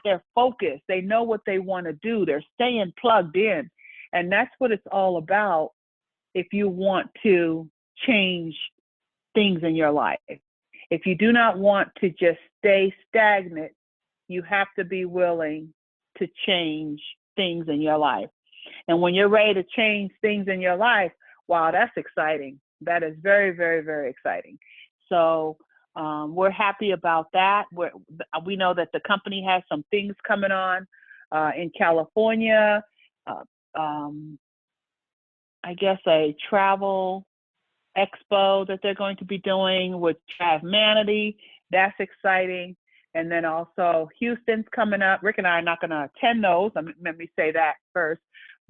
they're focused. They know what they want to do. They're staying plugged in. And that's what it's all about if you want to change things in your life. If you do not want to just stay stagnant, you have to be willing to change things in your life. And when you're ready to change things in your life, wow, that's exciting. That is very, very, very exciting. So we're happy about that. We know that the company has some things coming on in California. Uh, um, I guess a travel expo that they're going to be doing with Manatee. That's exciting. And then also Houston's coming up. Rick and I are not going to attend those. Let me say that first.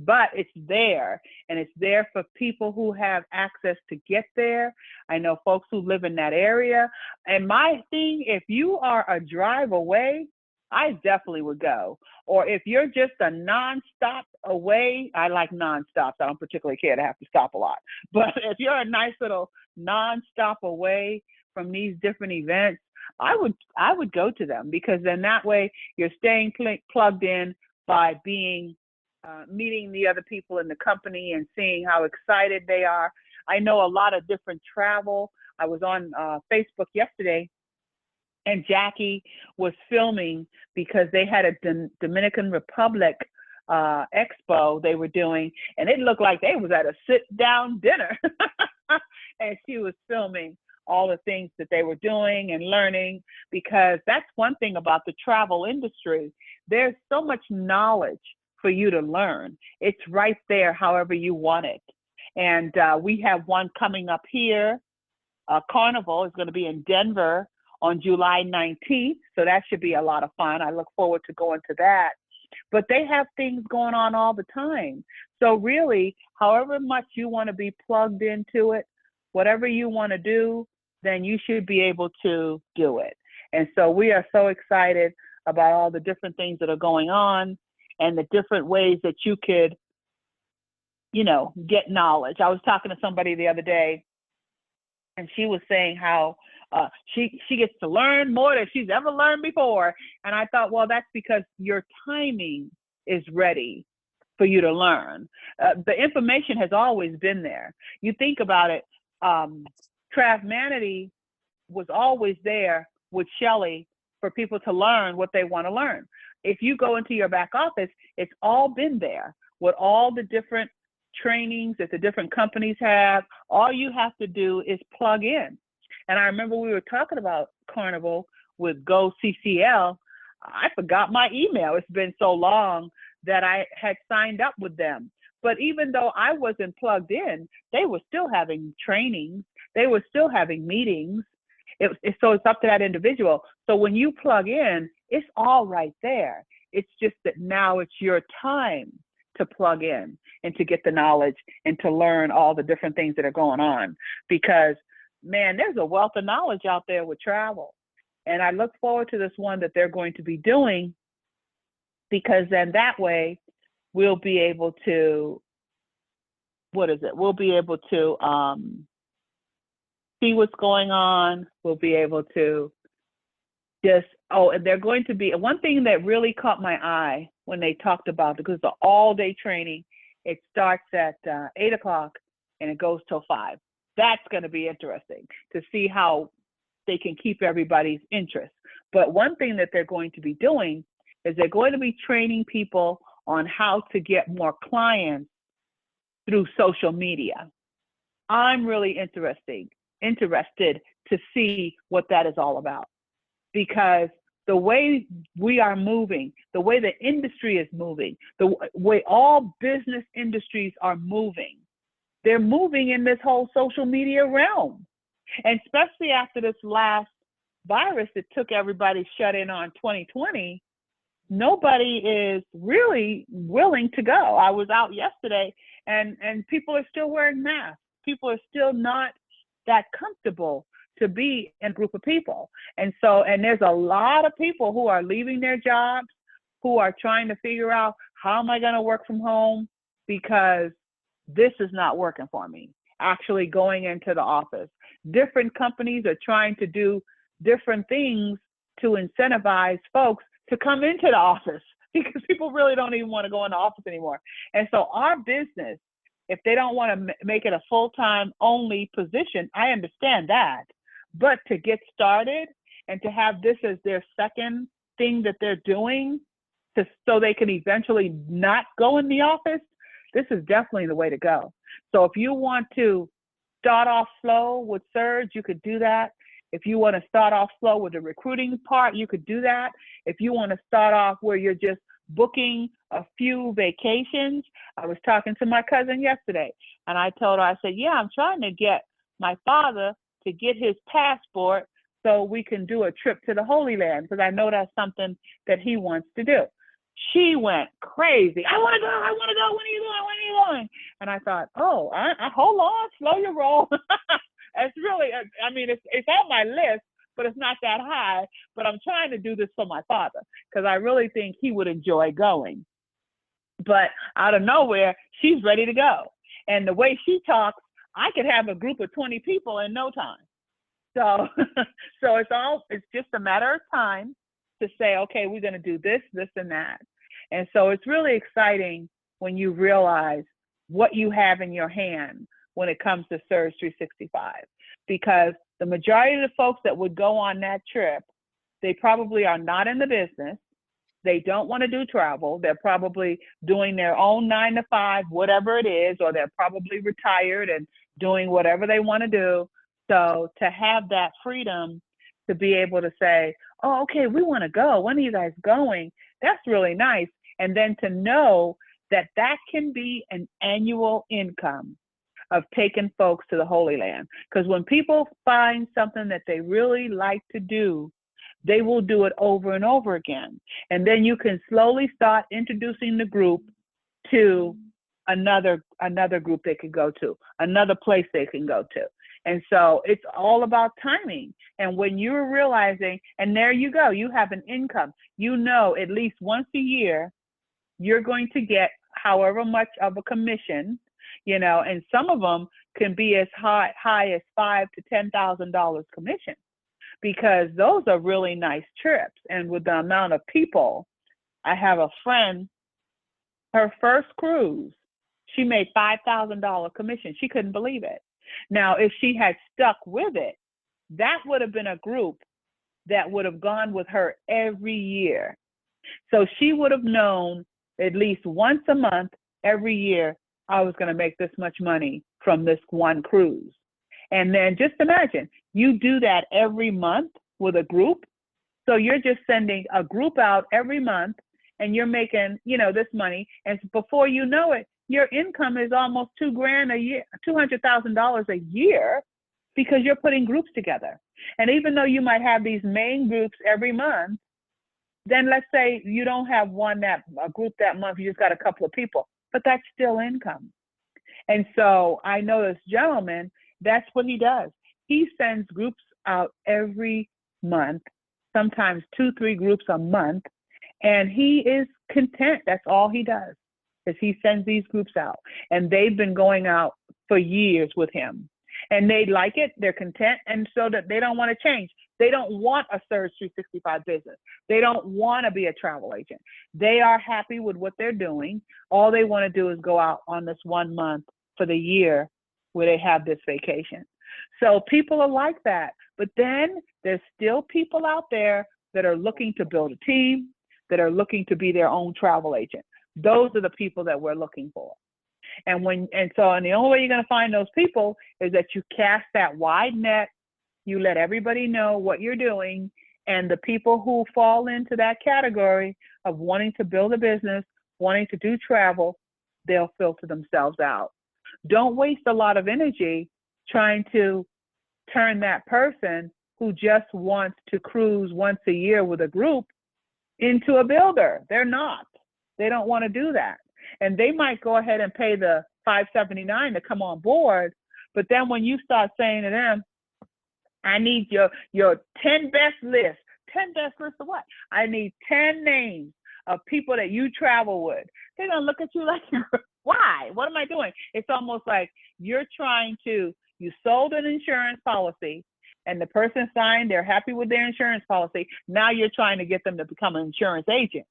But it's there, and it's there for people who have access to get there. I know folks who live in that area. And my thing, if you are a drive away, I definitely would go. Or if you're just a nonstop away, I like nonstops. I don't particularly care to have to stop a lot. But if you're a nice little nonstop away from these different events, I would go to them, because then that way you're staying plugged in by being meeting the other people in the company and seeing how excited they are. I know a lot of different travel. I was on Facebook yesterday, and Jackie was filming because they had a Dominican Republic expo they were doing, and it looked like they was at a sit-down dinner. And she was filming all the things that they were doing and learning, because that's one thing about the travel industry. There's so much knowledge for you to learn. It's right there however you want it. And we have one coming up here. Carnival is going to be in Denver on July 19th. So that should be a lot of fun. I look forward to going to that. But they have things going on all the time. So really, however much you want to be plugged into it, whatever you want to do, then you should be able to do it. And so we are so excited about all the different things that are going on and the different ways that you could, get knowledge. I was talking to somebody the other day, and she was saying how she gets to learn more than she's ever learned before. And I thought, well, that's because your timing is ready for you to learn. The information has always been there. You think about it, Manatee was always there with Shelley for people to learn what they want to learn. If you go into your back office, it's all been there with all the different trainings that the different companies have. All you have to do is plug in. And I remember we were talking about Carnival with Go CCL. I forgot my email. It's been so long that I had signed up with them. But even though I wasn't plugged in, they were still having trainings. They were still having meetings. So it's up to that individual. So when you plug in, it's all right there. It's just that now it's your time to plug in and to get the knowledge and to learn all the different things that are going on. Because, man, there's a wealth of knowledge out there with travel. And I look forward to this one that they're going to be doing, because then that way we'll be able to, We'll be able to see what's going on. We'll be able to and they're going to be, one thing that really caught my eye when they talked about, because the all-day training, it starts at 8 o'clock and it goes till 5. That's going to be interesting to see how they can keep everybody's interest. But one thing that they're going to be doing is they're going to be training people on how to get more clients through social media. I'm really interested to see what that is all about, because the way we are moving, the way the industry is moving, the way all business industries are moving, they're moving in this whole social media realm. And especially after this last virus that took everybody shut in on 2020, nobody is really willing to go. I was out yesterday, and people are still wearing masks. People are still not that comfortable to be in a group of people. And there's a lot of people who are leaving their jobs, who are trying to figure out, how am I going to work from home? Because this is not working for me, actually going into the office. Different companies are trying to do different things to incentivize folks to come into the office because people really don't even want to go in the office anymore. And so our business, if they don't want to make it a full-time only position, I understand that. But to get started and to have this as their second thing that they're doing so they can eventually not go in the office, this is definitely the way to go. So if you want to start off slow with Surge, you could do that. If you want to start off slow with the recruiting part, you could do that. If you want to start off where you're just booking a few vacations, I was talking to my cousin yesterday, and I told her, I said, yeah, I'm trying to get my father to get his passport so we can do a trip to the Holy Land, because I know that's something that he wants to do. She went crazy. I want to go. I want to go. When are you going? When are you going? And I thought, oh, I hold on, slow your roll. It's really, I mean, it's on my list, but it's not that high. But I'm trying to do this for my father because I really think he would enjoy going. But out of nowhere, she's ready to go. And the way she talks, I could have a group of 20 people in no time. So, it's just a matter of time to say, okay, we're going to do this, this, and that. And so it's really exciting when you realize what you have in your hand when it comes to Surge 365, because the majority of the folks that would go on that trip, they probably are not in the business. They don't want to do travel. They're probably doing their own 9 to 5, whatever it is, or they're probably retired and doing whatever they want to do. So to have that freedom to be able to say, oh, okay, we want to go. When are you guys going? That's really nice. And then to know that that can be an annual income of taking folks to the Holy Land. Because when people find something that they really like to do, they will do it over and over again. And then you can slowly start introducing the group to another group they can go to, another place they can go to. And so it's all about timing. And when you're realizing, and there you go, you have an income, you know, at least once a year, you're going to get however much of a commission, you know, and some of them can be as high as $5,000 to $10,000 commission, because those are really nice trips. And with the amount of people, I have a friend, her first cruise, she made $5,000 commission. She couldn't believe it. Now, if she had stuck with it, that would have been a group that would have gone with her every year. So she would have known at least once a month, every year, I was going to make this much money from this one cruise. And then just imagine, you do that every month with a group. So you're just sending a group out every month and you're making, you know, this money. And before you know it, your income is almost $2,000 a year, $200,000 a year, because you're putting groups together. And even though you might have these main groups every month, then let's say you don't have a group that month, you just got a couple of people, but that's still income. And so I know this gentleman, that's what he does. He sends groups out every month, sometimes 2-3 groups a month, and he is content. That's all he does, is he sends these groups out. And they've been going out for years with him. And they like it, they're content, and so that they don't want to change. They don't want a Surge 365 business. They don't want to be a travel agent. They are happy with what they're doing. All they want to do is go out on this 1 month for the year where they have this vacation. So people are like that. But then there's still people out there that are looking to build a team, that are looking to be their own travel agent. Those are the people that we're looking for. And the only way you're going to find those people is that you cast that wide net, you let everybody know what you're doing, and the people who fall into that category of wanting to build a business, wanting to do travel, they'll filter themselves out. Don't waste a lot of energy trying to turn that person who just wants to cruise once a year with a group into a builder. They're not. They don't want to do that. And they might go ahead and pay the $579 to come on board, but then when you start saying to them, I need your 10 best list. 10 best list of what? I need 10 names of people that you travel with. They're going to look at you like, why? What am I doing? It's almost like you sold an insurance policy, and the person signed, they're happy with their insurance policy. Now you're trying to get them to become an insurance agent.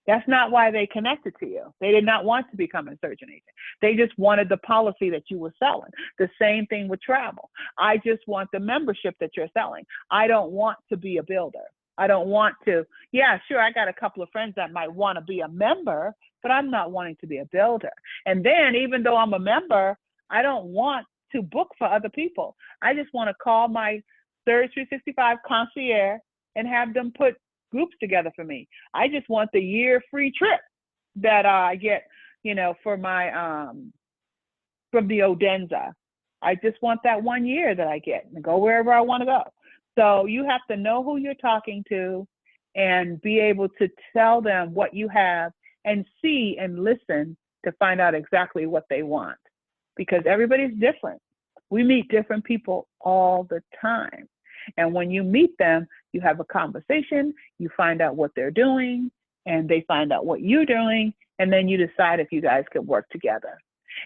That's not why they connected to you. They did not want to become a surgeon agent. They just wanted the policy that you were selling. The same thing with travel. I just want the membership that you're selling. I don't want to be a builder. I don't want to, yeah, sure, I got a couple of friends that might want to be a member, but I'm not wanting to be a builder. And then even though I'm a member, I don't want to book for other people. I just want to call my Surge 365 concierge and have them put groups together for me. I just want the year free trip that I get, for my from the Odenza. I just want that 1 year that I get and go wherever I want to go. So you have to know who you're talking to and be able to tell them what you have and see and listen to find out exactly what they want, because everybody's different. We meet different people all the time. And when you meet them, you have a conversation, you find out what they're doing, and they find out what you're doing, and then you decide if you guys can work together.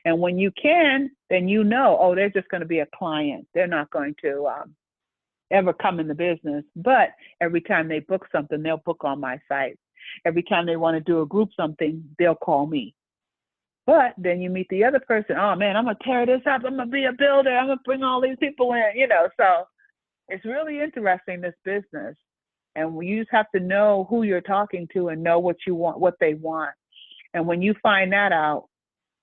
And when you can, then oh, they're just going to be a client. They're not going to ever come in the business. But every time they book something, they'll book on my site. Every time they want to do a group something, they'll call me. But then you meet the other person. Oh, man, I'm going to tear this up. I'm going to be a builder. I'm going to bring all these people in, So it's really interesting, this business. And you just have to know who you're talking to and know what you want, what they want. And when you find that out,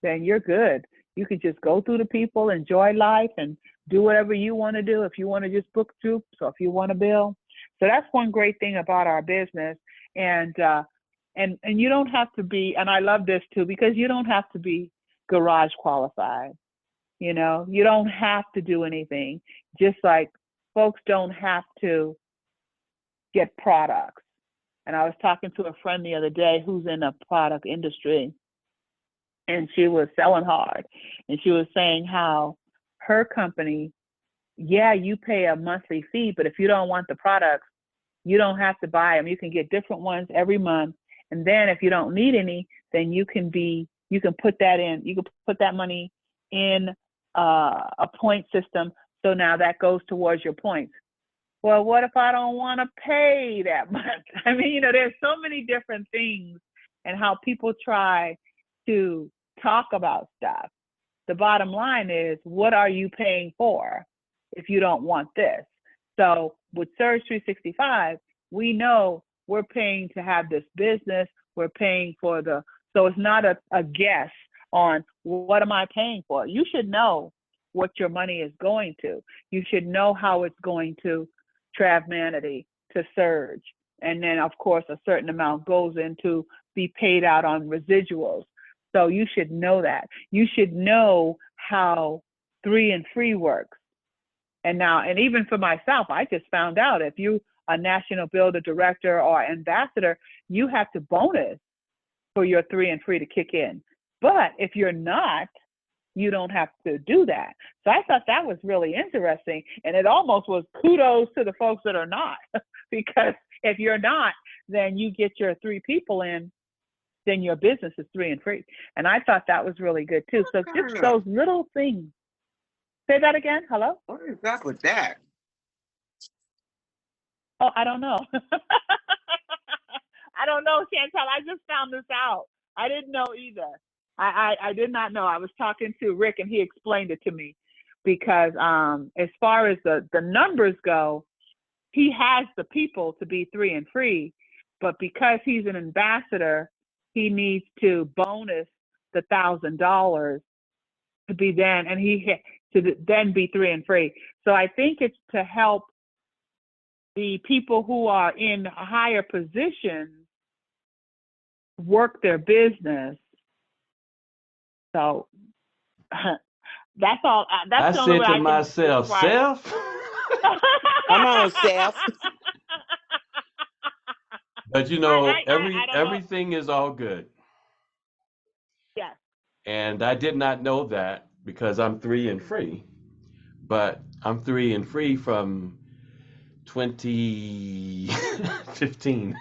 then you're good. You could just go through the people, enjoy life, and do whatever you want to do. If you want to just book groups, or if you want to build. So that's one great thing about our business. And you don't have to be, and I love this too, because you don't have to be garage qualified. You don't have to do anything. Just like folks don't have to get products. And I was talking to a friend the other day who's in the product industry, and she was selling hard. And she was saying how her company, yeah, you pay a monthly fee, but if you don't want the products, you don't have to buy them. You can get different ones every month. And then if you don't need any, then you can put that money in a point system. So now that goes towards your points. Well, what if I don't want to pay that much? I mean, there's so many different things and how people try to talk about stuff. The bottom line is, what are you paying for if you don't want this? So with Surge 365, we know we're paying to have this business. We're paying for so it's not a guess on what am I paying for. You should know what your money is going to. You should know how it's going to Travmanity, to Surge. And then, of course, a certain amount goes into be paid out on residuals. So you should know that. You should know how 3 and free works. And even for myself, I just found out if you a national builder director or ambassador, you have to bonus for your 3 and free to kick in. But if you're not, you don't have to do that. So I thought that was really interesting. And it almost was kudos to the folks that are not, because if you're not, then you get your 3 people in, then your business is 3 and free. And I thought that was really good too. So just those little things. Say that again. Hello? What is up with that? Oh, I don't know. I don't know, Chantal. I just found this out. I didn't know either. I did not know. I was talking to Rick and he explained it to me, because as far as the numbers go, he has the people to be 3 and free, but because he's an ambassador, he needs to bonus the $1,000 to be then, and to then be 3 and free. So I think it's to help the people who are in higher positions work their business. So that's all. That's the only way I said to myself, Self. Come on, Self. But everything is all good. Yes. And I did not know that, because I'm 3 and free. But I'm 3 and free from 2015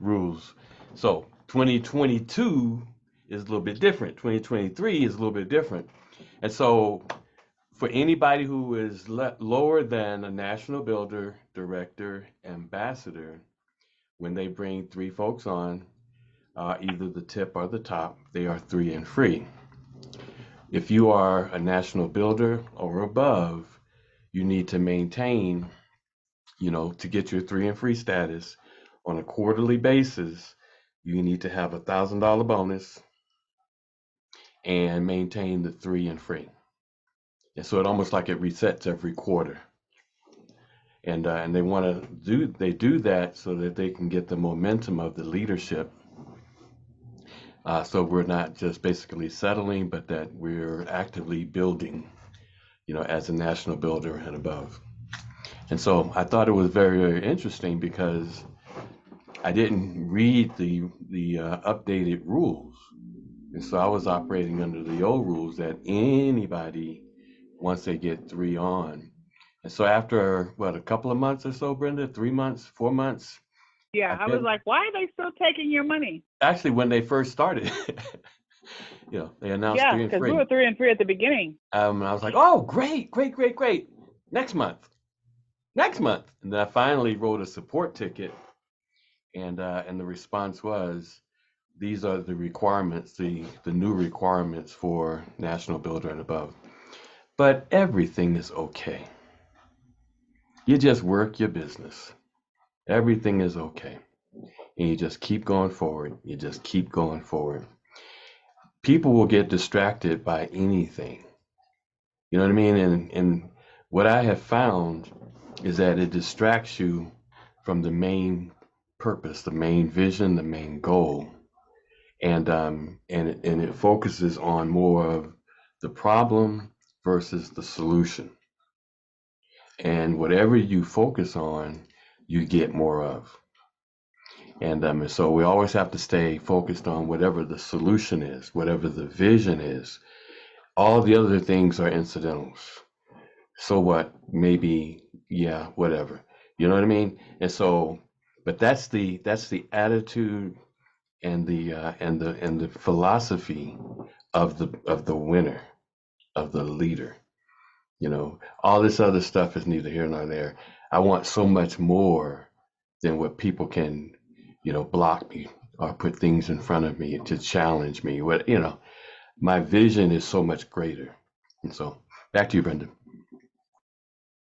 rules. So 2022 is a little bit different. 2023 is a little bit different. And so for anybody who is lower than a national builder, director, ambassador, when they bring 3 folks on, either the tip or the top, they are 3 and free. If you are a national builder or above, you need to maintain, to get your 3 and free status on a quarterly basis. You need to have $1,000 bonus and maintain the 3 and free. And so it almost like it resets every quarter. And they do that so that they can get the momentum of the leadership. So we're not just basically settling, but that we're actively building, as a national builder and above. And so I thought it was very, very interesting because I didn't read the updated rules. And so I was operating under the old rules that anybody, once they get 3 on. And so after, a couple of months or so, Brenda, 3 months, 4 months. Yeah, I was like, why are they still taking your money? Actually, when they first started, they announced 3 and free. Yeah, because we were 3 and free at the beginning. I was like, oh, great. Next month. And then I finally wrote a support ticket, and the response was, these are the requirements, the new requirements for national builder and above. But everything is okay. You just work your business. Everything is okay. And you just keep going forward. People will get distracted by anything. You know what I mean? And what I have found is that it distracts you from the main purpose, the main vision, the main goal. And it focuses on more of the problem versus the solution. And whatever you focus on, you get more of. And so we always have to stay focused on whatever the solution is, whatever the vision is. All the other things are incidentals. So what? Maybe, yeah, whatever. You know what I mean? And so, but that's the attitude and the philosophy of the winner, of the leader. All this other stuff is neither here nor there. I want so much more than what people can, block me or put things in front of me to challenge me. My vision is so much greater. And so back to you, Brenda.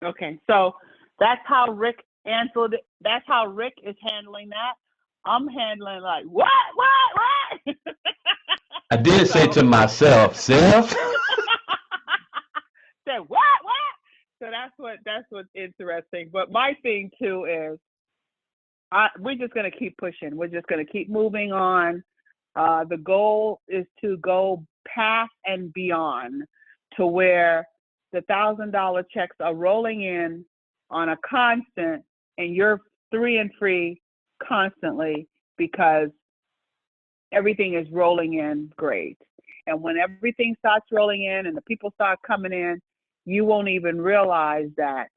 Okay, so that's how Rick answered it. That's how Rick is handling that. I'm handling like, what? I did say to myself, Seth. Said, what? So that's what's interesting. But my thing too is, we're just going to keep pushing. We're just going to keep moving on. The goal is to go past and beyond to where the $1,000 checks are rolling in on a constant, and you're 3 and free constantly because everything is rolling in great. And when everything starts rolling in and the people start coming in, you won't even realize that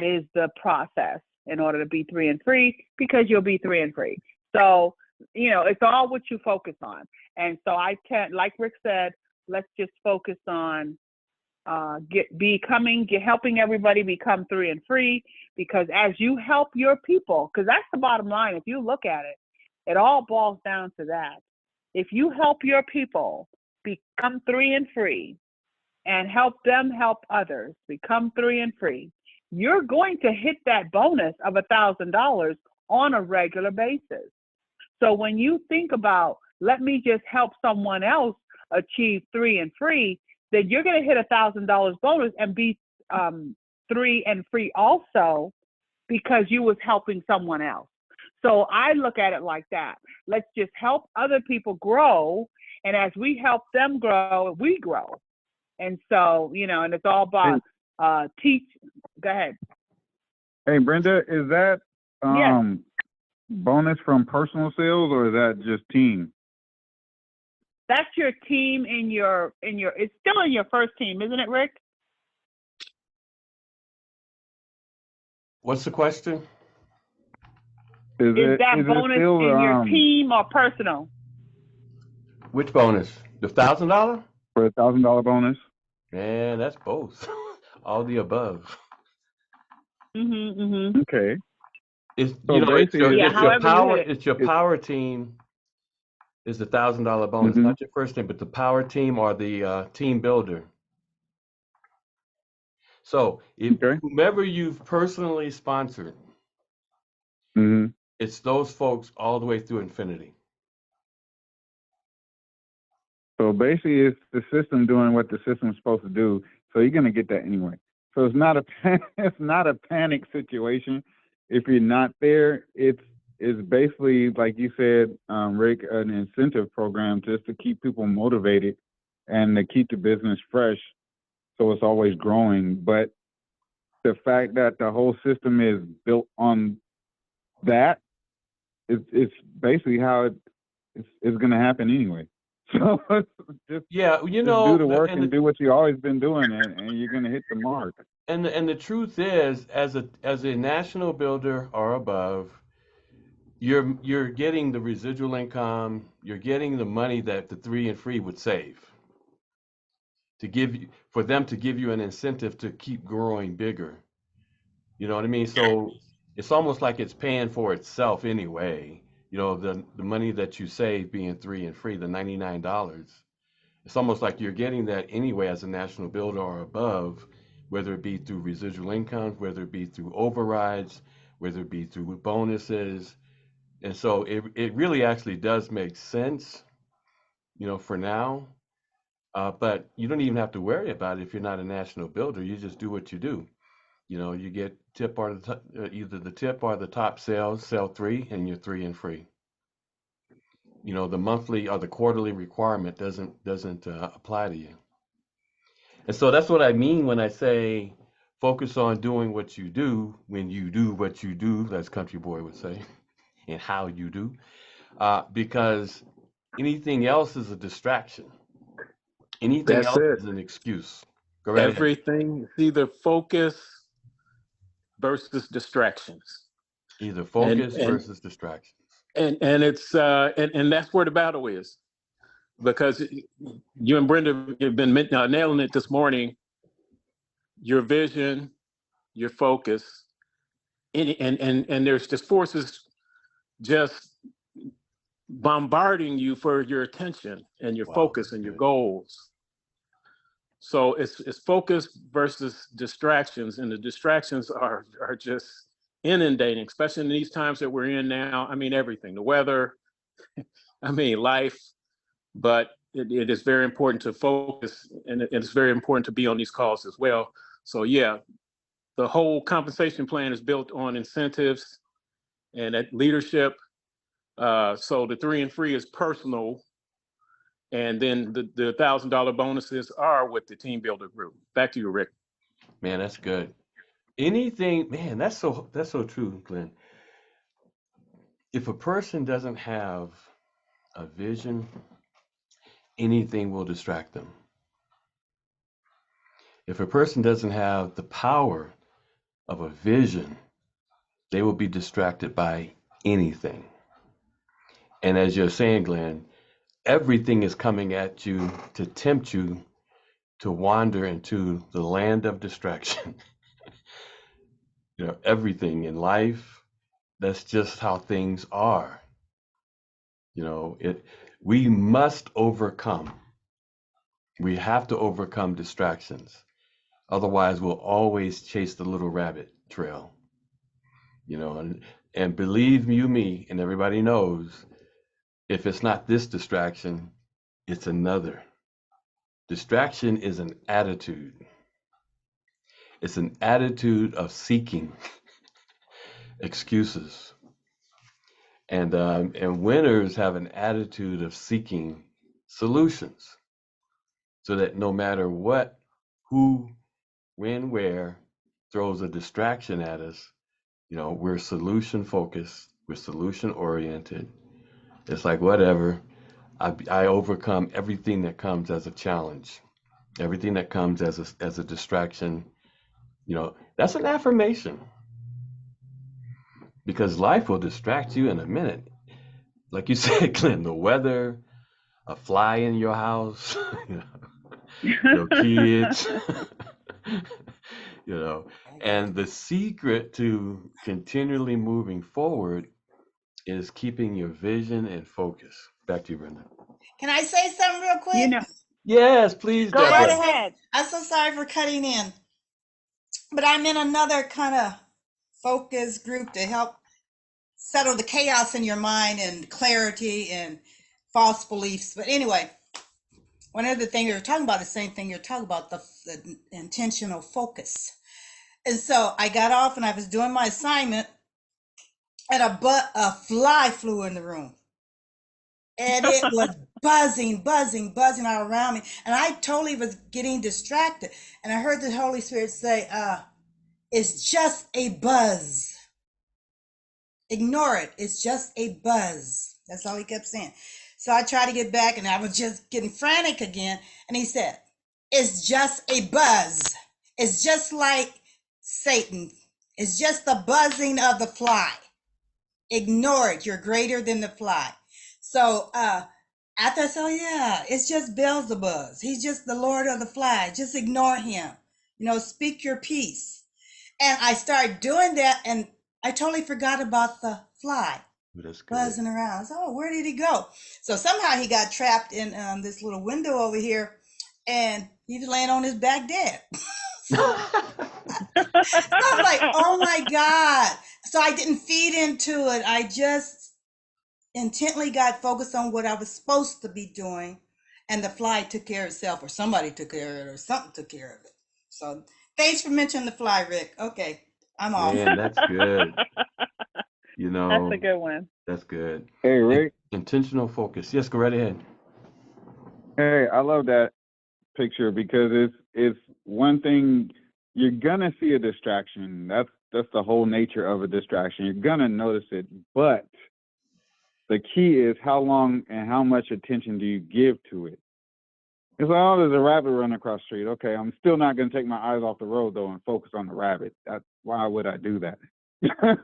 is the process in order to be 3 and free, because you'll be 3 and free. So, it's all what you focus on. And so I can't, like Rick said, let's just focus on helping everybody become 3 and free, because as you help your people, because that's the bottom line. If you look at it, it all boils down to that. If you help your people become 3 and free and help them help others become 3 and free, you're going to hit that bonus of $1,000 on a regular basis. So when you think about, let me just help someone else achieve 3 and free, then you're going to hit $1,000 bonus and be 3 and free also, because you was helping someone else. So I look at it like that. Let's just help other people grow, and as we help them grow, we grow. And so, and it's all about teach. Go ahead. Hey, Brenda, is that Yes. bonus from personal sales, or is that just team? That's your team it's still in your first team, isn't it, Rick? What's the question? Is that bonus still, in your team or personal? Which bonus? The $1,000? For $1,000 bonus? Man, that's both. All the above. Mhm. Okay. It's So basically, Yeah, however you hit it. it's your it's power team is the $1,000 bonus, hmm not your first team, but the power team or the team builder. So if okay. whomever you've personally sponsored, hmm it's those folks all the way through infinity. So basically, it's the system doing what the system's supposed to do. So you're gonna get that anyway. So it's not a it's not a panic situation. If you're not there, it's basically like you said, Rick, an incentive program just to keep people motivated and to keep the business fresh, so it's always growing. But the fact that the whole system is built on that, it's basically how it's going to happen anyway. So just Yeah, just do the work and do what you've always been doing, and you're going to hit the mark. and the truth is, as a national builder or above, you're getting the residual income, you're getting the money that the three and free would save to give you for them to give you an incentive to keep growing bigger. You know what I mean? So it's almost like it's paying for itself anyway. You know, the money that you save being three and free, the $99. It's almost like you're getting that anyway as a national builder or above, whether it be through residual income, whether it be through overrides, whether it be through bonuses. And so it really actually does make sense, you know, for now. But you don't even have to worry about it if you're not a national builder. You just do what you do. You know, you get tip or either the tip or the top sales, sell three, and you're three and free. You know, the monthly or the quarterly requirement doesn't apply to you. And so that's what I mean when I say focus on doing what you do when you do what you do, as Country Boy would say, and how you do, because anything else is a distraction. Anything That's else it. is an excuse. Go right ahead. Everything is either focus versus distractions. Either And focus and versus distraction. and it's and that's where the battle is, because you and Brenda have been nailing it this morning. Your vision, your focus, and there's just forces just bombarding you for your attention and your Wow, focus that's and your good. goals. So it's focus versus distractions, and the distractions are just inundating, especially in these times that we're in now. I mean, everything, the weather, I mean, life, but it is very important to focus, and it's very important to be on these calls as well. So yeah, the whole compensation plan is built on incentives and at leadership. So the three and free is personal, and then the $1,000 bonuses are with the team builder group. Back to you, Rick. Man, that's good. Man, that's so true, Glenn. If a person doesn't have a vision, anything will distract them. If a person doesn't have the power of a vision, they will be distracted by anything. And as you're saying, Glenn, everything is coming at you to tempt you to wander into the land of distraction. You know, everything in life, that's just how things are. You know, we must overcome. We have to overcome distractions. Otherwise, we'll always chase the little rabbit trail. You know, and believe you me, and everybody knows, if it's not this distraction, it's another. Distraction is an attitude. It's an attitude of seeking excuses. And winners have an attitude of seeking solutions so that no matter what, who, when, where throws a distraction at us, you know, we're solution focused, we're solution oriented. It's like, whatever, I overcome everything that comes as a challenge, everything that comes as a distraction. You know, that's an affirmation because life will distract you in a minute. Like you said, Glenn, the weather, a fly in your house, you know, Kids. And the secret to continually moving forward is keeping your vision and focus. Back to you, Brenda. Can I say something real quick? You know, Yes, please, go right Deborah. ahead. I'm so sorry for cutting in, but I'm in another kind of focus group to help settle the chaos in your mind and clarity and false beliefs. But anyway, one of the things you're talking about, the same thing you're talking about, the intentional focus. And so I got off and I was doing my assignment, and a fly flew in the room. And it was buzzing all around me. And I totally was getting distracted. And I heard the Holy Spirit say, it's just a buzz. Ignore it. It's just a buzz. That's all he kept saying. So I tried to get back, and I was just getting frantic again. And he said, it's just a buzz. It's just like Satan. It's just the buzzing of the fly. Ignore it. You're greater than the fly. So after I said, oh yeah, it's just Beelzebub. He's just the Lord of the fly. Just ignore him. Speak your peace. And I started doing that, and I totally forgot about the fly buzzing around. So, where did he go? So somehow he got trapped in this little window over here, and he was laying on his back dead. So I was like, oh my God. So I didn't feed into it. I just intently got focused on what I was supposed to be doing, and the fly took care of itself, or somebody took care of it, or something took care of it. So thanks for mentioning the fly, Rick. Okay, I'm off. Man, that's good. That's a good one. That's good. Hey, Rick. Intentional focus. Yes, go right ahead. Hey, I love that picture because it's one thing. You're gonna see a distraction. That's the whole nature of a distraction. You're gonna notice it, but the key is how long and how much attention do you give to it. It's like, oh, there's a rabbit running across the street. Okay, I'm still not gonna take my eyes off the road though and focus on the rabbit. Why would I do that?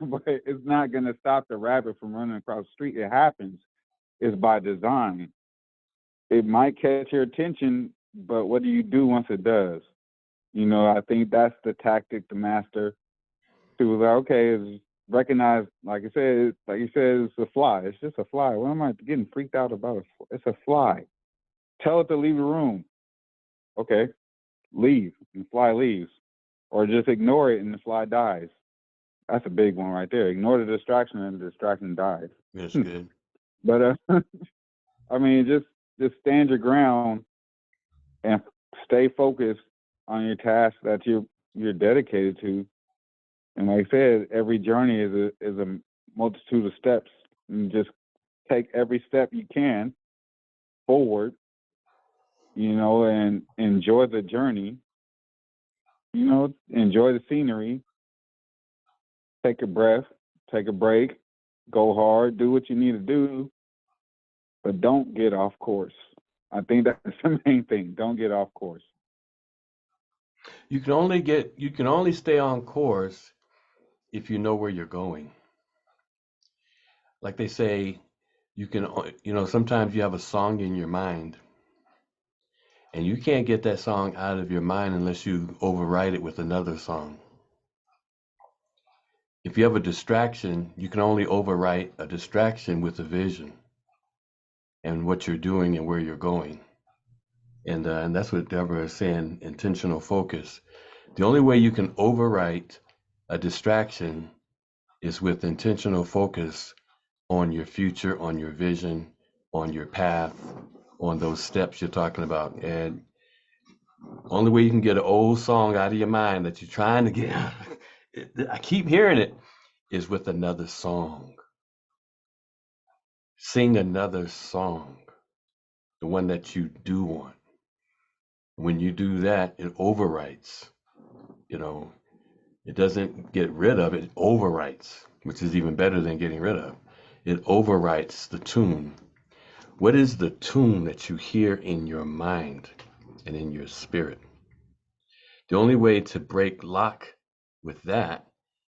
But it's not gonna stop the rabbit from running across the street. It happens. It's by design. It might catch your attention, but what do you do once it does? I think that's the tactic to master. To was like, okay, is recognize, like you said, it's a fly. It's just a fly. What am I getting freaked out about? It's a fly. Tell it to leave the room. Okay, leave, and the fly leaves. Or just ignore it and the fly dies. That's a big one right there. Ignore the distraction and the distraction dies. That's good. But I mean, just stand your ground and stay focused on your task that you're dedicated to. And like I said, every journey is a multitude of steps. And just take every step you can forward, and enjoy the journey. Enjoy the scenery. Take a breath, take a break, go hard, do what you need to do, but don't get off course. I think that's the main thing. Don't get off course. You can only stay on course if you know where you're going. Like they say, sometimes you have a song in your mind, and you can't get that song out of your mind unless you overwrite it with another song. If you have a distraction, you can only overwrite a distraction with a vision and what you're doing and where you're going. And that's what Deborah is saying, intentional focus. The only way you can overwrite a distraction is with intentional focus on your future, on your vision, on your path, on those steps you're talking about. And only way you can get an old song out of your mind that you're trying to get out, I keep hearing it, is with another song. Sing another song, the one that you do want. When you do that, it overwrites. It doesn't get rid of, it overwrites, which is even better than getting rid of. It overwrites the tune. What is the tune that you hear in your mind and in your spirit? The only way to break lock with that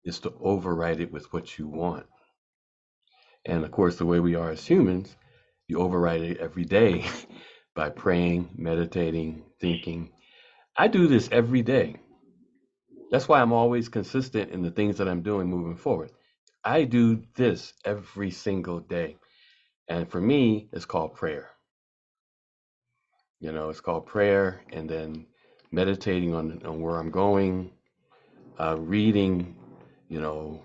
is to overwrite it with what you want. And of course, the way we are as humans, you overwrite it every day by praying, meditating, thinking. I do this every day. That's why I'm always consistent in the things that I'm doing moving forward. I do this every single day. And for me, it's called prayer. It's called prayer, and then meditating on where I'm going, reading, you know,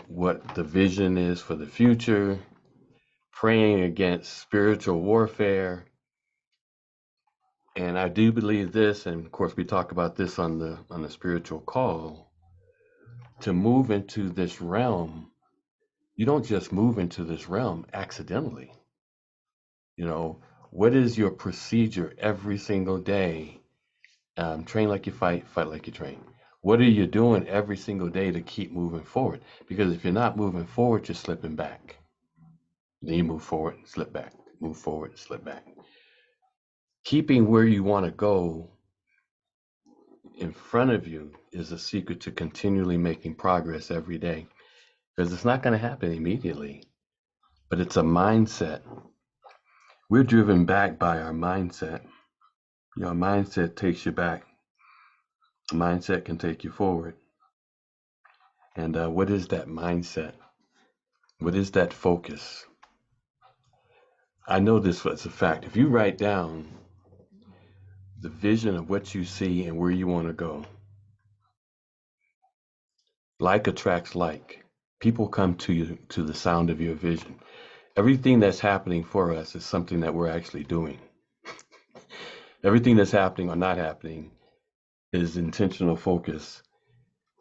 what the vision is for the future, praying against spiritual warfare. And I do believe this, and of course we talk about this on the spiritual call, to move into this realm. You don't just move into this realm accidentally. What is your procedure every single day? Train like you fight, fight like you train. What are you doing every single day to keep moving forward? Because if you're not moving forward, you're slipping back. Then you move forward, slip back, move forward, slip back. Keeping where you want to go in front of you is a secret to continually making progress every day. Because it's not going to happen immediately, but it's a mindset. We're driven back by our mindset. Mindset takes you back. Mindset can take you forward. And what is that mindset? What is that focus? I know this as a fact. If you write down the vision of what you see and where you want to go, like attracts like. People come to you to the sound of your vision. Everything that's happening for us is something that we're actually doing. Everything that's happening or not happening is intentional focus.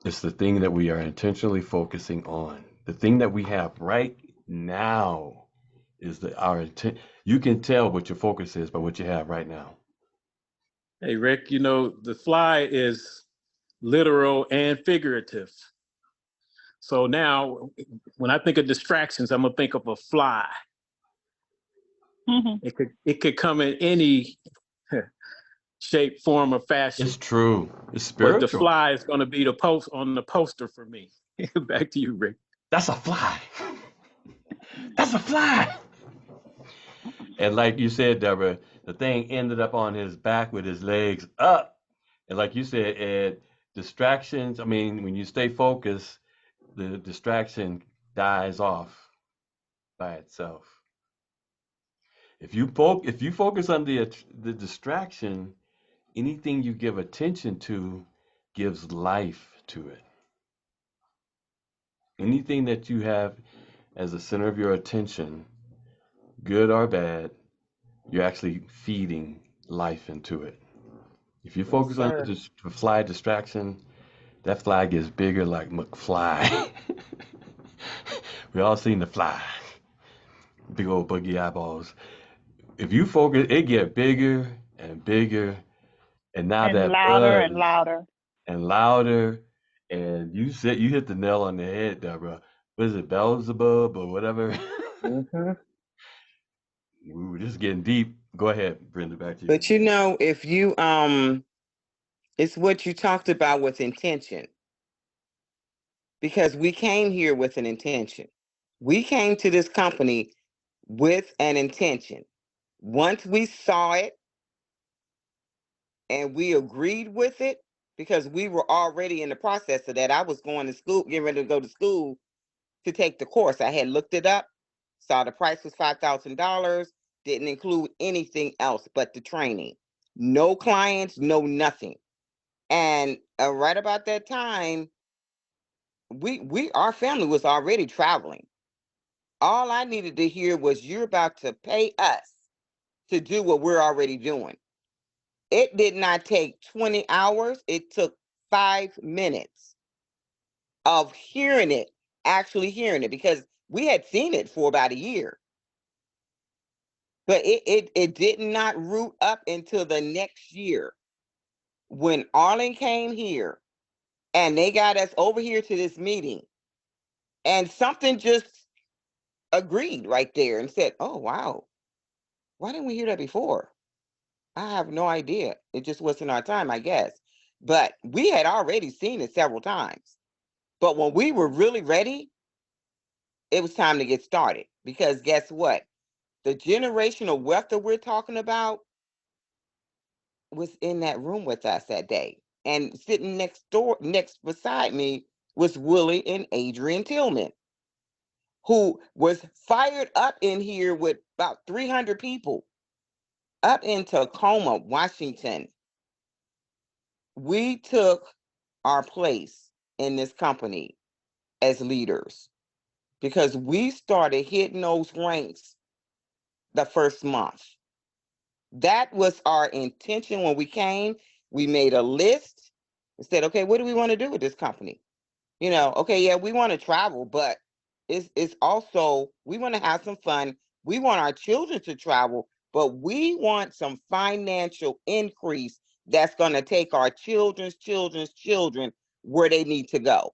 It's the thing that we are intentionally focusing on. The thing that we have right now is our intent. You can tell what your focus is by what you have right now. Hey, Rick, the fly is literal and figurative. So now when I think of distractions, I'm going to think of a fly. Mm-hmm. It could come in any shape, form, or fashion. It's true. It's spiritual. But the fly is going to be on the poster for me. Back to you, Rick. That's a fly. That's a fly. And like you said, Deborah, the thing ended up on his back with his legs up. And like you said, Ed, distractions, when you stay focused, the distraction dies off by itself. If you focus on the distraction, anything you give attention to gives life to it. Anything that you have as the center of your attention, good or bad, you're actually feeding life into it. If you focus on the fly distraction, that fly gets bigger like McFly. We all seen the fly. Big old buggy eyeballs. If you focus, it get bigger and bigger, and now And that louder and buzz louder. and louder, and you hit the nail on the head, Deborah. What is it, Beelzebub or whatever? Mm-hmm. We were just getting deep. Go ahead, Brenda, back to you. But if you it's what you talked about with intention. Because we came here with an intention. We came to this company with an intention. Once we saw it and we agreed with it, because we were already in the process of that. I was going to school, getting ready to go to school to take the course. I had looked it up, saw the price was $5,000, didn't include anything else but the training. No clients, no nothing. And right about that time, our family was already traveling. All I needed to hear was, you're about to pay us to do what we're already doing. It did not take 20 hours. It took 5 minutes of hearing it, actually hearing it, because we had seen it for about a year. But it did not root up until the next year when Arlen came here and they got us over here to this meeting, and something just agreed right there and said, oh, wow, why didn't we hear that before? I have no idea. It just wasn't our time, I guess. But we had already seen it several times. But when we were really ready, it was time to get started. Because guess what? The generational wealth that we're talking about was in that room with us that day. And sitting next beside me was Willie and Adrian Tillman, who was fired up in here with about 300 people up in Tacoma, Washington. We took our place in this company as leaders because we started hitting those ranks the first month. That was our intention when we came. We made a list and said, okay, what do we want to do with this company? You know, okay, yeah, we want to travel, but it's also, we want to have some fun. We want our children to travel, but we want some financial increase that's going to take our children's children where they need to go.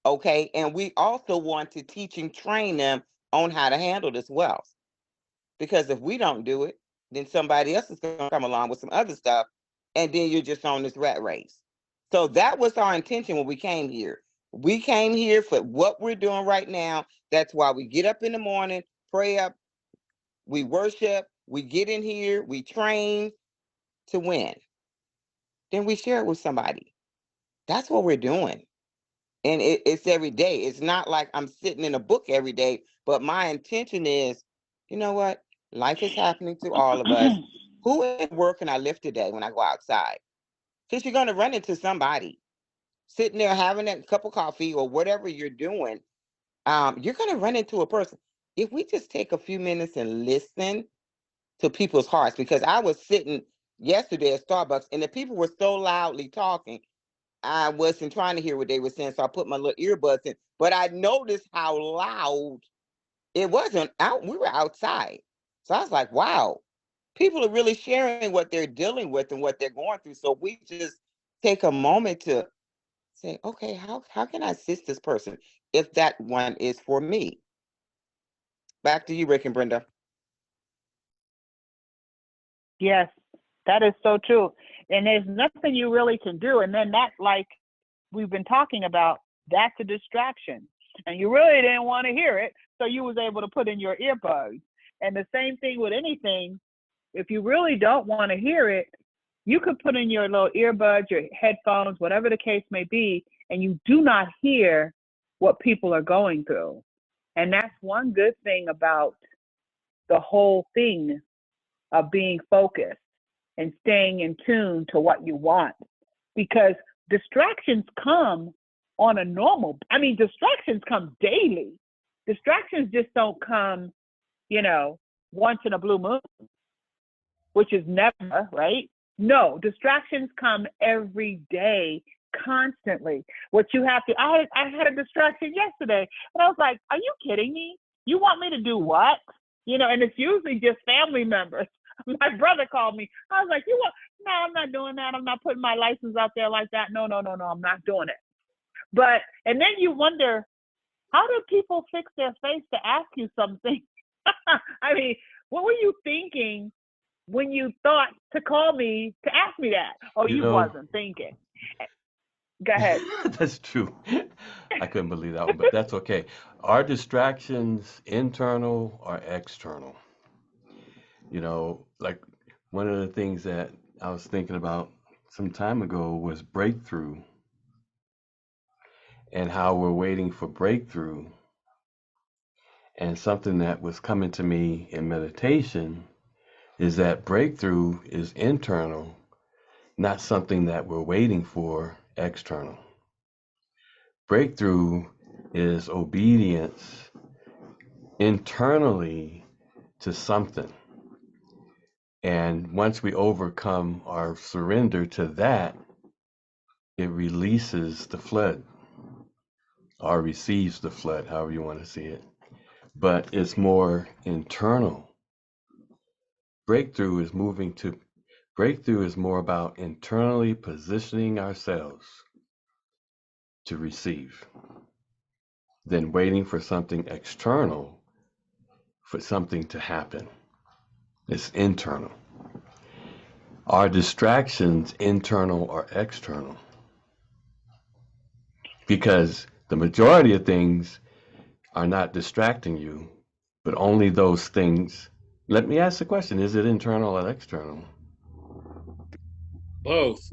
Okay. And we also want to teach and train them on how to handle this wealth. Because if we don't do it, then somebody else is going to come along with some other stuff. And then you're just on this rat race. So that was our intention when we came here. We came here for what we're doing right now. That's why we get up in the morning, pray up, we worship, we get in here, we train to win. Then we share it with somebody. That's what we're doing. And it's every day. It's not like I'm sitting in a book every day, but my intention is, you know what? Life is happening to all of us. Who in work can I lift today when I go outside? Because you're going to run into somebody sitting there having a cup of coffee or whatever you're doing. You're going to run into a person. If we just take a few minutes and listen to people's hearts, because I was sitting yesterday at Starbucks and the people were so loudly talking. I wasn't trying to hear what they were saying, so I put my little earbuds in. But I noticed how loud it wasn't out. We were outside. So I was like, wow, people are really sharing what they're dealing with and what they're going through. So we just take a moment to say, okay, how can I assist this person if that one is for me? Back to you, Rick and Brenda. Yes, that is so true. And there's nothing you really can do. And then that, like we've been talking about, that's a distraction. And you really didn't want to hear it, so you was able to put in your earbuds. And the same thing with anything, if you really don't want to hear it, you could put in your little earbuds, your headphones, whatever the case may be, and you do not hear what people are going through. And that's one good thing about the whole thing of being focused and staying in tune to what you want. Because distractions come on a normal, distractions come daily. Distractions just don't come, once in a blue moon, which is never, right? No, distractions come every day, constantly. What you have to, I had a distraction yesterday, and I was like, are you kidding me? You want me to do what? And it's usually just family members. My brother called me. I was like, no, I'm not doing that. I'm not putting my license out there like that. No, I'm not doing it. But, and then you wonder, how do people fix their face to ask you something? What were you thinking when you thought to call me to ask me that? Oh, you wasn't thinking. Go ahead. That's true. I couldn't believe that one, but that's okay. Are distractions internal or external? Like one of the things that I was thinking about some time ago was breakthrough, and how we're waiting for breakthrough. And something that was coming to me in meditation is that breakthrough is internal, not something that we're waiting for external. Breakthrough is obedience internally to something. And once we overcome our surrender to that, it releases the flood or receives the flood, however you want to see it. But it's more internal. Breakthrough is more about internally positioning ourselves to receive than waiting for something external for something to happen. It's internal. Are distractions internal or external? Because the majority of things are not distracting you. but only those things. Let me ask the question, is it internal or external? Both.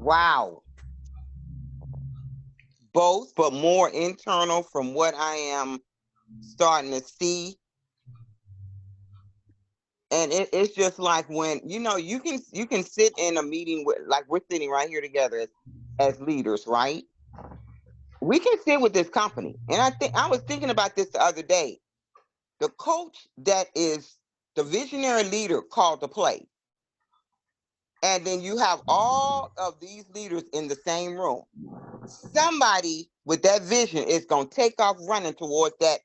Wow. Both, but more internal from what I am starting to see. And it's just like when, you know, you can sit in a meeting with, like we're sitting right here together as leaders, right? We can sit with this company. And I was thinking about this the other day. The coach that is the visionary leader called to play. And then you have all of these leaders in the same room. Somebody with that vision is going to take off running towards that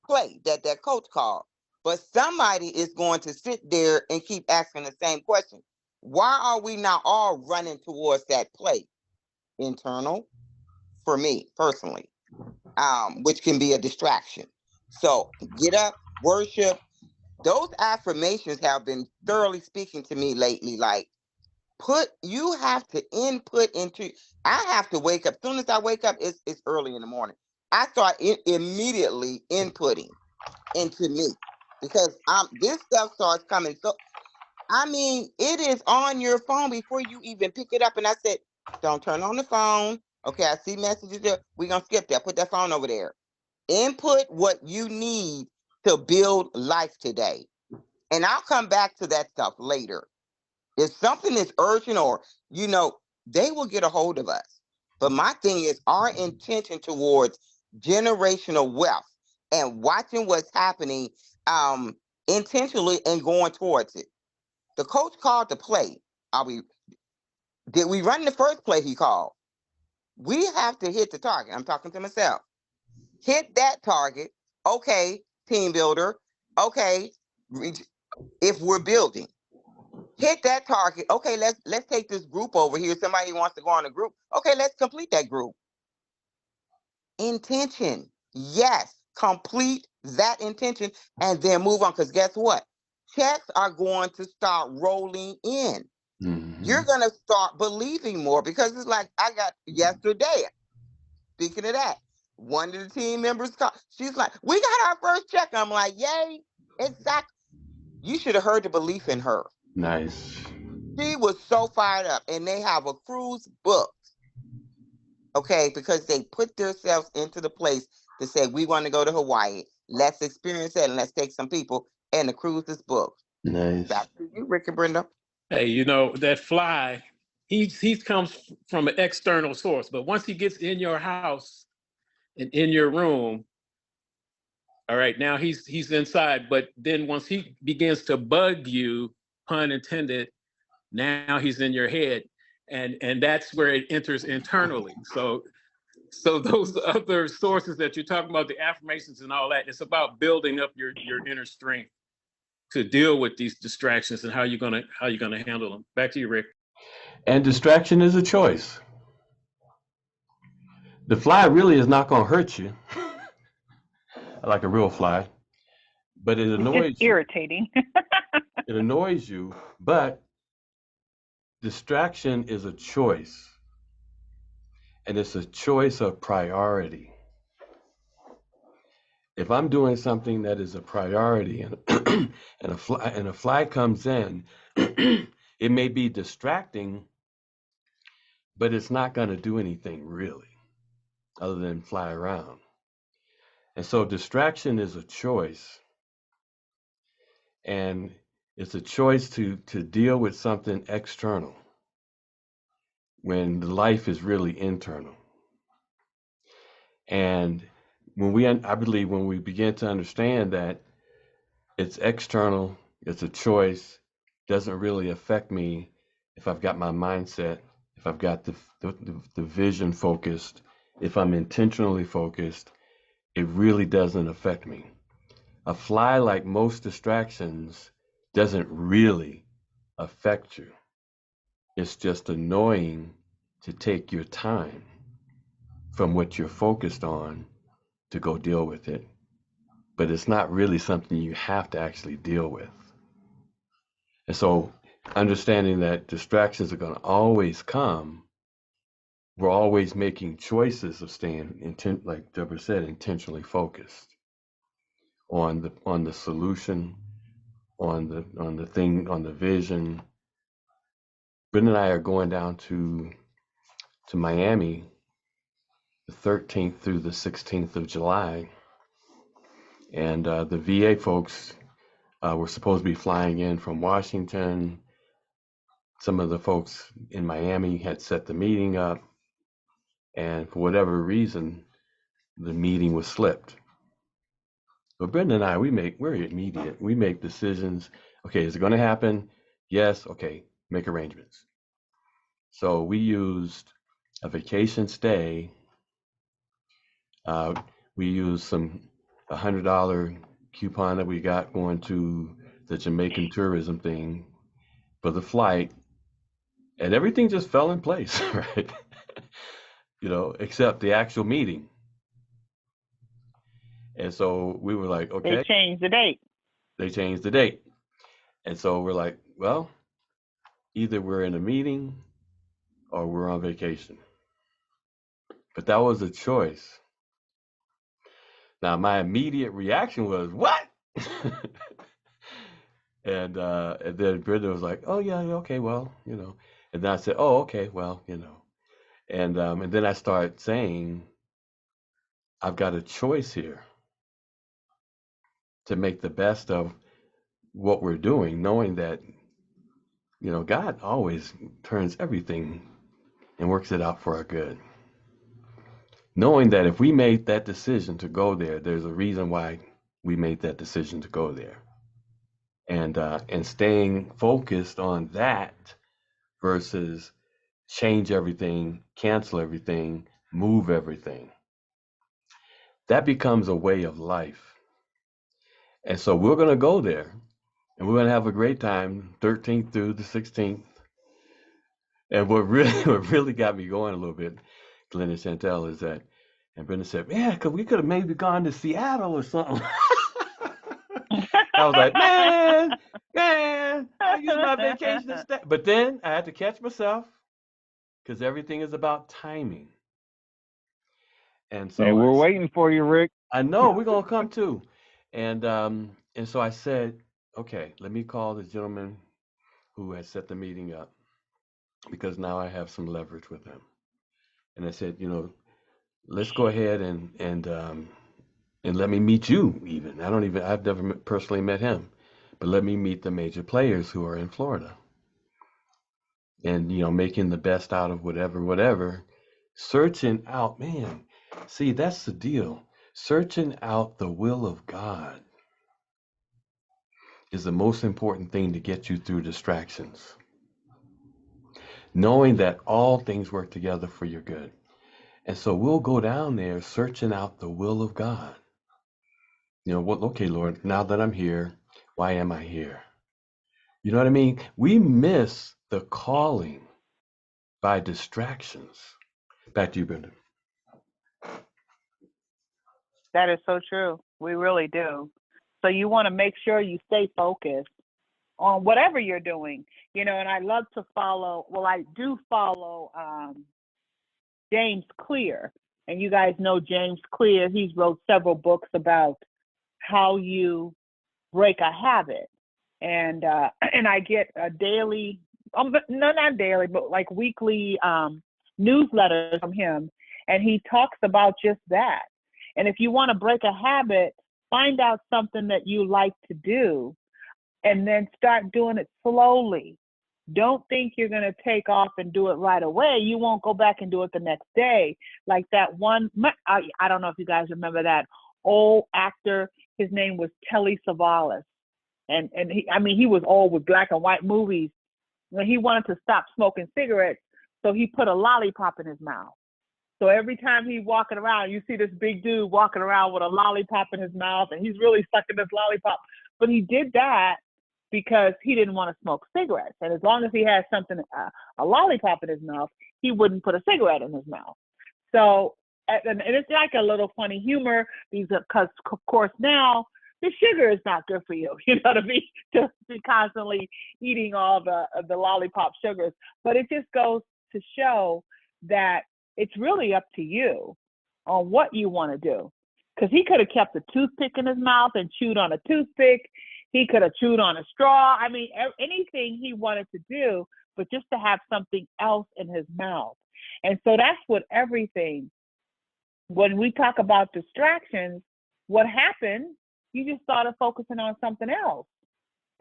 play that coach called. But somebody is going to sit there and keep asking the same question. Why are we not all running towards that play? Internal, for me personally, which can be a distraction. So get up, worship. Those affirmations have been thoroughly speaking to me lately. Like, you have to input into, I have to wake up. As soon as I wake up, it's early in the morning. I start immediately inputting into me, because this stuff starts coming. So, I mean, it is on your phone before you even pick it up. And I said, don't turn on the phone. Okay, I see messages there. We're going to skip that. Put that phone over there. Input what you need to build life today. And I'll come back to that stuff later. If something is urgent, or, you know, they will get a hold of us. But my thing is our intention towards generational wealth and watching what's happening intentionally and going towards it. The coach called the play. Did we run the first play he called? We have to hit the target. I'm talking to myself. Hit that target. Okay, team builder. Okay, if we're building. Hit that target. Okay, let's take this group over here. Somebody wants to go on a group. Okay, let's complete that group. Intention. Yes, complete that intention and then move on. Because guess what? Checks are going to start rolling in. Mm-hmm. You're going to start believing more, because it's like I got yesterday. Speaking of that, one of the team members called. She's like, we got our first check. I'm like, yay. Exactly. You should have heard the belief in her. Nice. She was so fired up, and they have a cruise booked, okay, because they put themselves into the place to say, we want to go to Hawaii. Let's experience that, and let's take some people, and the cruise is booked. Nice. Back to you, Rick and Brenda. Hey, you know, that fly, he comes from an external source, but once he gets in your house and in your room, all right, now he's inside. But then once he begins to bug you, pun intended, now he's in your head, and that's where it enters internally. So those other sources that you're talking about, the affirmations and all that, it's about building up your inner strength to deal with these distractions and how you're gonna handle them. Back to you, Rick. And distraction is a choice. The fly really is not going to hurt you like a real fly, but it annoys It's irritating. It annoys you, but distraction is a choice. And it's a choice of priority. If I'm doing something that is a priority and and a fly comes in, it may be distracting, but it's not going to do anything really other than fly around. And so distraction is a choice. And it's a choice to deal with something external when the life is really internal. And I believe when we begin to understand that it's external, it's a choice, doesn't really affect me if I've got my mindset, if I've got the vision focused, if I'm intentionally focused, it really doesn't affect me. A fly, like most distractions, doesn't really affect you. It's just annoying to take your time from what you're focused on to go deal with it. But it's not really something you have to actually deal with. And so understanding that distractions are going to always come, we're always making choices of staying like Deborah said, intentionally focused. on the solution, on the thing, on the vision. Brenda and I are going down to Miami the 13th through the 16th of July, and the VA folks were supposed to be flying in from Washington. Some of the folks in Miami had set the meeting up, and for whatever reason, the meeting was slipped. But Brenda and I, we're immediate. We make decisions. Okay, is it going to happen? Yes. Okay, make arrangements. So we used a vacation stay. We used a $100 coupon that we got going to the Jamaican tourism thing for the flight, and everything just fell in place, right? Except the actual meeting. And so we were like, okay. They changed the date. They changed the date. And so we're like, well, either we're in a meeting or we're on vacation. But that was a choice. Now, my immediate reaction was, what? And then Brenda was like, oh, yeah, okay, well, And then I said, oh, okay, well, And then I started saying, I've got a choice here to make the best of what we're doing, knowing that, God always turns everything and works it out for our good. Knowing that if we made that decision to go there, there's a reason why we made that decision to go there. And staying focused on that versus change everything, cancel everything, move everything. That becomes a way of life. And so we're going to go there and we're going to have a great time, 13th through the 16th. And what really got me going a little bit, Glenn and Chantel, is that, and Brenda said, yeah, because we could have maybe gone to Seattle or something. I was like, man, I used my vacation instead. But then I had to catch myself because everything is about timing. And so Hey, we're waiting for you, Rick. I know we're going to come too. And so I said, okay, let me call the gentleman who has set the meeting up, because now I have some leverage with him. And I said, let's go ahead and let me meet you even. I've never personally met him, but let me meet the major players who are in Florida. And, making the best out of whatever, searching out, man, see, that's the deal. Searching out the will of God is the most important thing to get you through distractions. Knowing that all things work together for your good. And so we'll go down there searching out the will of God. Okay, Lord, now that I'm here, why am I here? You know what I mean? We miss the calling by distractions. Back to you, Brenda. That is so true. We really do. So you want to make sure you stay focused on whatever you're doing, and I love to I do follow James Clear. And you guys know James Clear. He's wrote several books about how you break a habit. And I get a daily, no, not daily, but like weekly newsletters from him. And he talks about just that. And if you want to break a habit, find out something that you like to do and then start doing it slowly. Don't think you're going to take off and do it right away. You won't go back and do it the next day. Like that one, I don't know if you guys remember that old actor. His name was Telly Savalas. And he was old with black and white movies. When he wanted to stop smoking cigarettes, so he put a lollipop in his mouth. So every time he's walking around, you see this big dude walking around with a lollipop in his mouth, and he's really sucking this lollipop. But he did that because he didn't want to smoke cigarettes. And as long as he had something, a lollipop in his mouth, he wouldn't put a cigarette in his mouth. So, and it's like a little funny humor, because of course now the sugar is not good for you. You know what I mean? To be constantly eating all the lollipop sugars. But it just goes to show that it's really up to you on what you want to do. Because he could have kept a toothpick in his mouth and chewed on a toothpick. He could have chewed on a straw. I mean, anything he wanted to do, but just to have something else in his mouth. And so that's what everything, when we talk about distractions, what happened, you just started focusing on something else.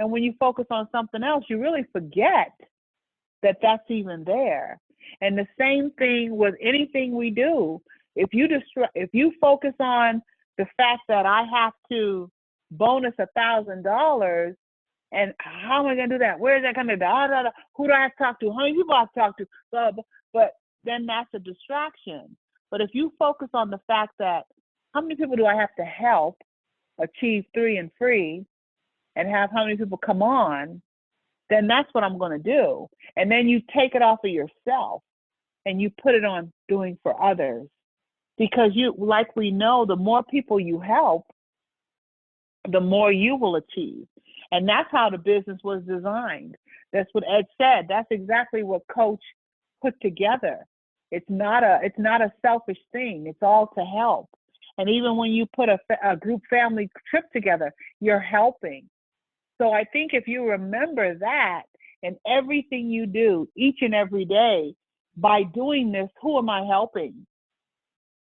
And when you focus on something else, you really forget that that's even there. And the same thing with anything we do. If you focus on the fact that I have to bonus $1,000, and how am I going to do that? Where is that coming from? Who do I have to talk to? How many people I have to talk to? But then that's a distraction. But if you focus on the fact that how many people do I have to help achieve 3 and free, and have how many people come on, then that's what I'm going to do. And then you take it off of yourself and you put it on doing for others. Because you, like we know, the more people you help, the more you will achieve. And that's how the business was designed. That's what Ed said. That's exactly what Coach put together. It's not a selfish thing. It's all to help. And even when you put a group family trip together, you're helping. So I think if you remember that in everything you do each and every day, by doing this, who am I helping?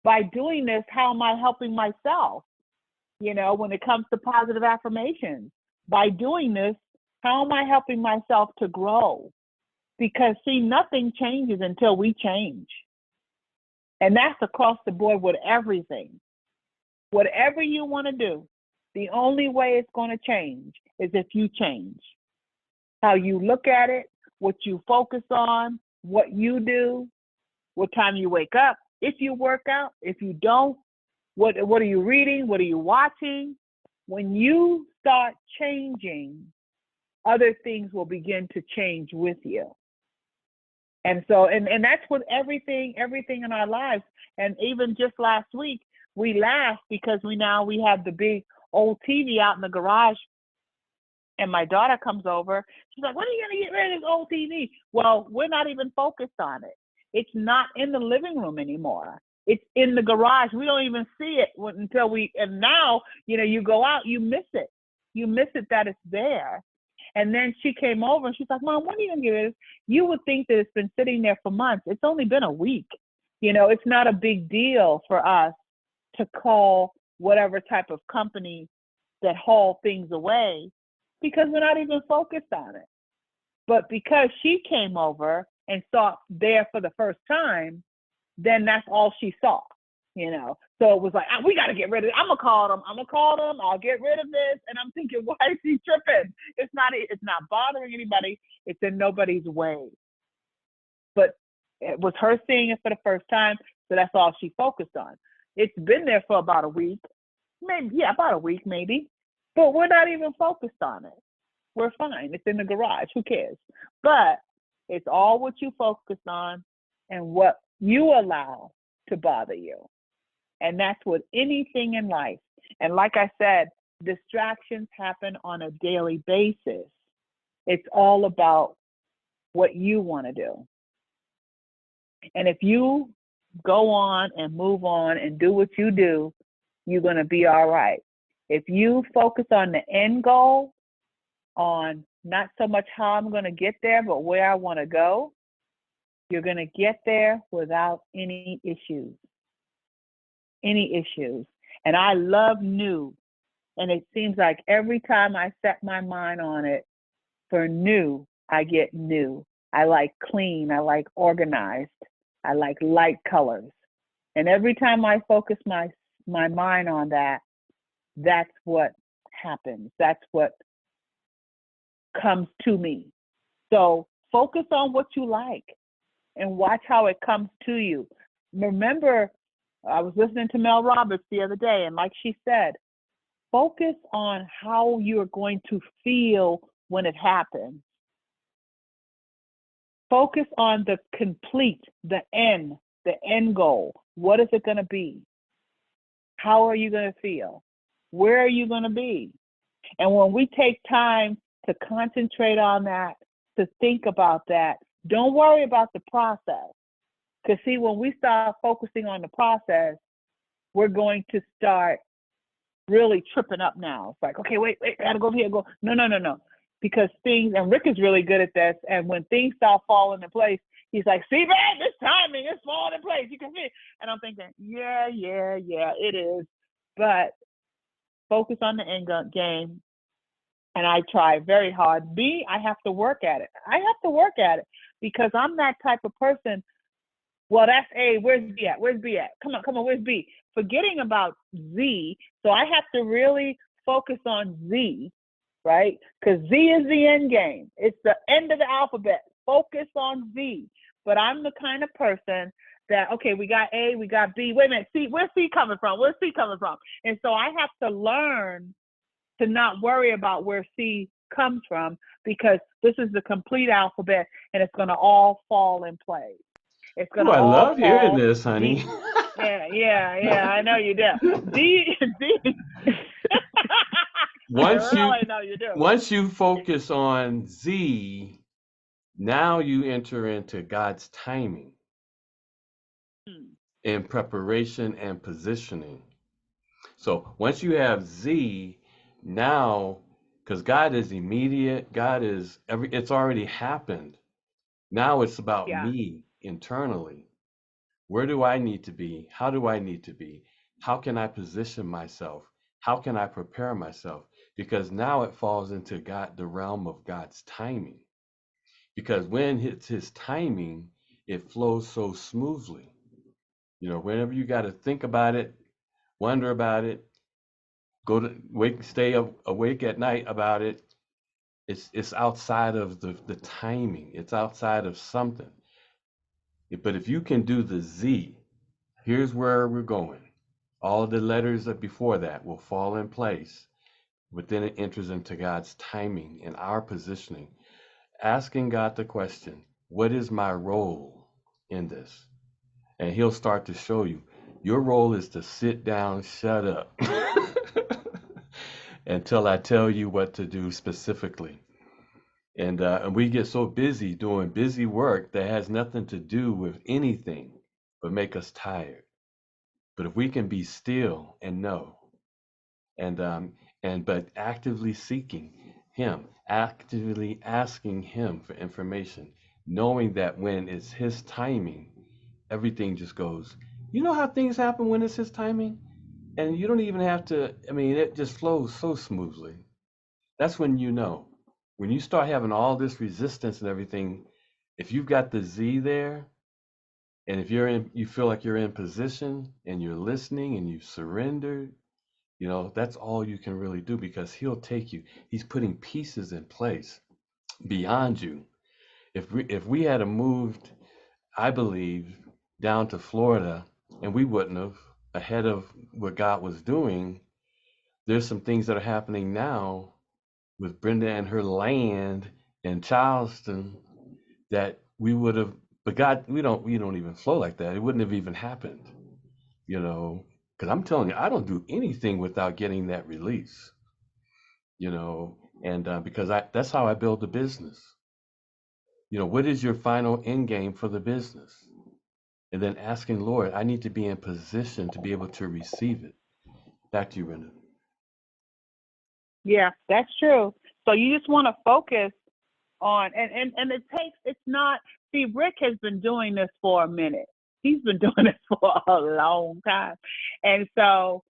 By doing this, how am I helping myself? You know, when it comes to positive affirmations, by doing this, how am I helping myself to grow? Because see, nothing changes until we change. And that's across the board with everything. Whatever you want to do, the only way it's going to change is if you change. How you look at it, what you focus on, what you do, what time you wake up, if you work out, if you don't, what are you reading, what are you watching? When you start changing, other things will begin to change with you. And so, and that's with everything in our lives. And even just last week, we laughed because we have the big old TV out in the garage, and my daughter comes over. She's like, when are you going to get rid of this old TV? Well, we're not even focused on it. It's not in the living room anymore. It's in the garage. We don't even see it until and now, you go out, you miss it. You miss it that it's there. And then she came over and she's like, Mom, when are you going to get rid of this? You would think that it's been sitting there for months. It's only been a week. It's not a big deal for us to call whatever type of company that haul things away, because we're not even focused on it. But because she came over and saw it there for the first time, then that's all she saw, So it was like, we got to get rid of it. I'm going to call them. I'll get rid of this. And I'm thinking, why is she tripping? It's not bothering anybody. It's in nobody's way. But it was her seeing it for the first time. So that's all she focused on. It's been there for about a week, about a week maybe, but we're not even focused on it. We're fine. It's in the garage. Who cares? But it's all what you focus on and what you allow to bother you. And that's with anything in life. And like I said, distractions happen on a daily basis. It's all about what you want to do. And if you go on and move on and do what you do, you're going to be all right. If you focus on the end goal, on not so much how I'm going to get there, but where I want to go, you're going to get there without any issues. And I love new. And it seems like every time I set my mind on it for new, I get new. I like clean. I like organized. I like light colors. And every time I focus my mind on that, that's what happens. That's what comes to me. So focus on what you like and watch how it comes to you. Remember, I was listening to Mel Roberts the other day, and like she said, focus on how you're going to feel when it happens. Focus on the complete, the end goal. What is it going to be? How are you going to feel? Where are you going to be? And when we take time to concentrate on that, to think about that, don't worry about the process. Because see, when we start focusing on the process, we're going to start really tripping up now. It's like, okay, wait, I gotta go over here, go. No. Because things, and Rick is really good at this, and when things start falling in place, he's like, see, man, this timing is falling in place. You can see it. And I'm thinking, yeah, it is. But focus on the end game. And I try very hard. B, I have to work at it. Because I'm that type of person. Well, that's A. Where's B at? Where's B at? Come on, where's B? Forgetting about Z. So I have to really focus on Z, right? Because Z is the end game. It's the end of the alphabet. Focus on Z. But I'm the kind of person that, okay, we got A, we got B. Wait a minute, C, where's C coming from? Where's C coming from? And so I have to learn to not worry about where C comes from, because this is the complete alphabet and it's going to all fall in place. It's going to I all love hearing fall. this, honey. Yeah, I know you do. D. I know you do. Once you focus on Z, now you enter into God's timing in preparation and positioning. So once you have Z, now, because God is immediate, God is it's already happened. Now it's about me internally. Where do I need to be? How do I need to be? How can I position myself? How can I prepare myself? Because now it falls into the realm of God's timing. Because when it's his timing, it flows so smoothly. Whenever you got to think about it, wonder about it, stay awake at night about it, it's outside of the timing. It's outside of something. But if you can do the Z, here's where we're going. All the letters before that will fall in place, but then it enters into God's timing and our positioning. Asking God the question, what is my role in this? And he'll start to show you. Your role is to sit down, shut up, until I tell you what to do specifically. And we get so busy doing busy work that has nothing to do with anything but make us tired. But if we can be still and know, but actively seeking him, actively asking him for information, knowing that when it's his timing, everything just goes. You know how things happen when it's his timing? And you don't even have to, it just flows so smoothly. That's when you know. When you start having all this resistance and everything, if you've got the Z there, and if you feel like you're in position and you're listening and you've surrendered, that's all you can really do, because he'll take you. He's putting pieces in place beyond you. If we had moved, I believe, down to Florida, and we wouldn't have, ahead of what God was doing, there's some things that are happening now with Brenda and her land in Charleston that we would have, but God, we don't even flow like that. It wouldn't have even happened, because I'm telling you, I don't do anything without getting that release, and because that's how I build the business. What is your final end game for the business? And then asking, Lord, I need to be in position to be able to receive it. Back to you, Brenda. Yeah, that's true. So you just want to focus on, and it's not, see, Rick has been doing this for a minute. He's been doing this for a long time. And so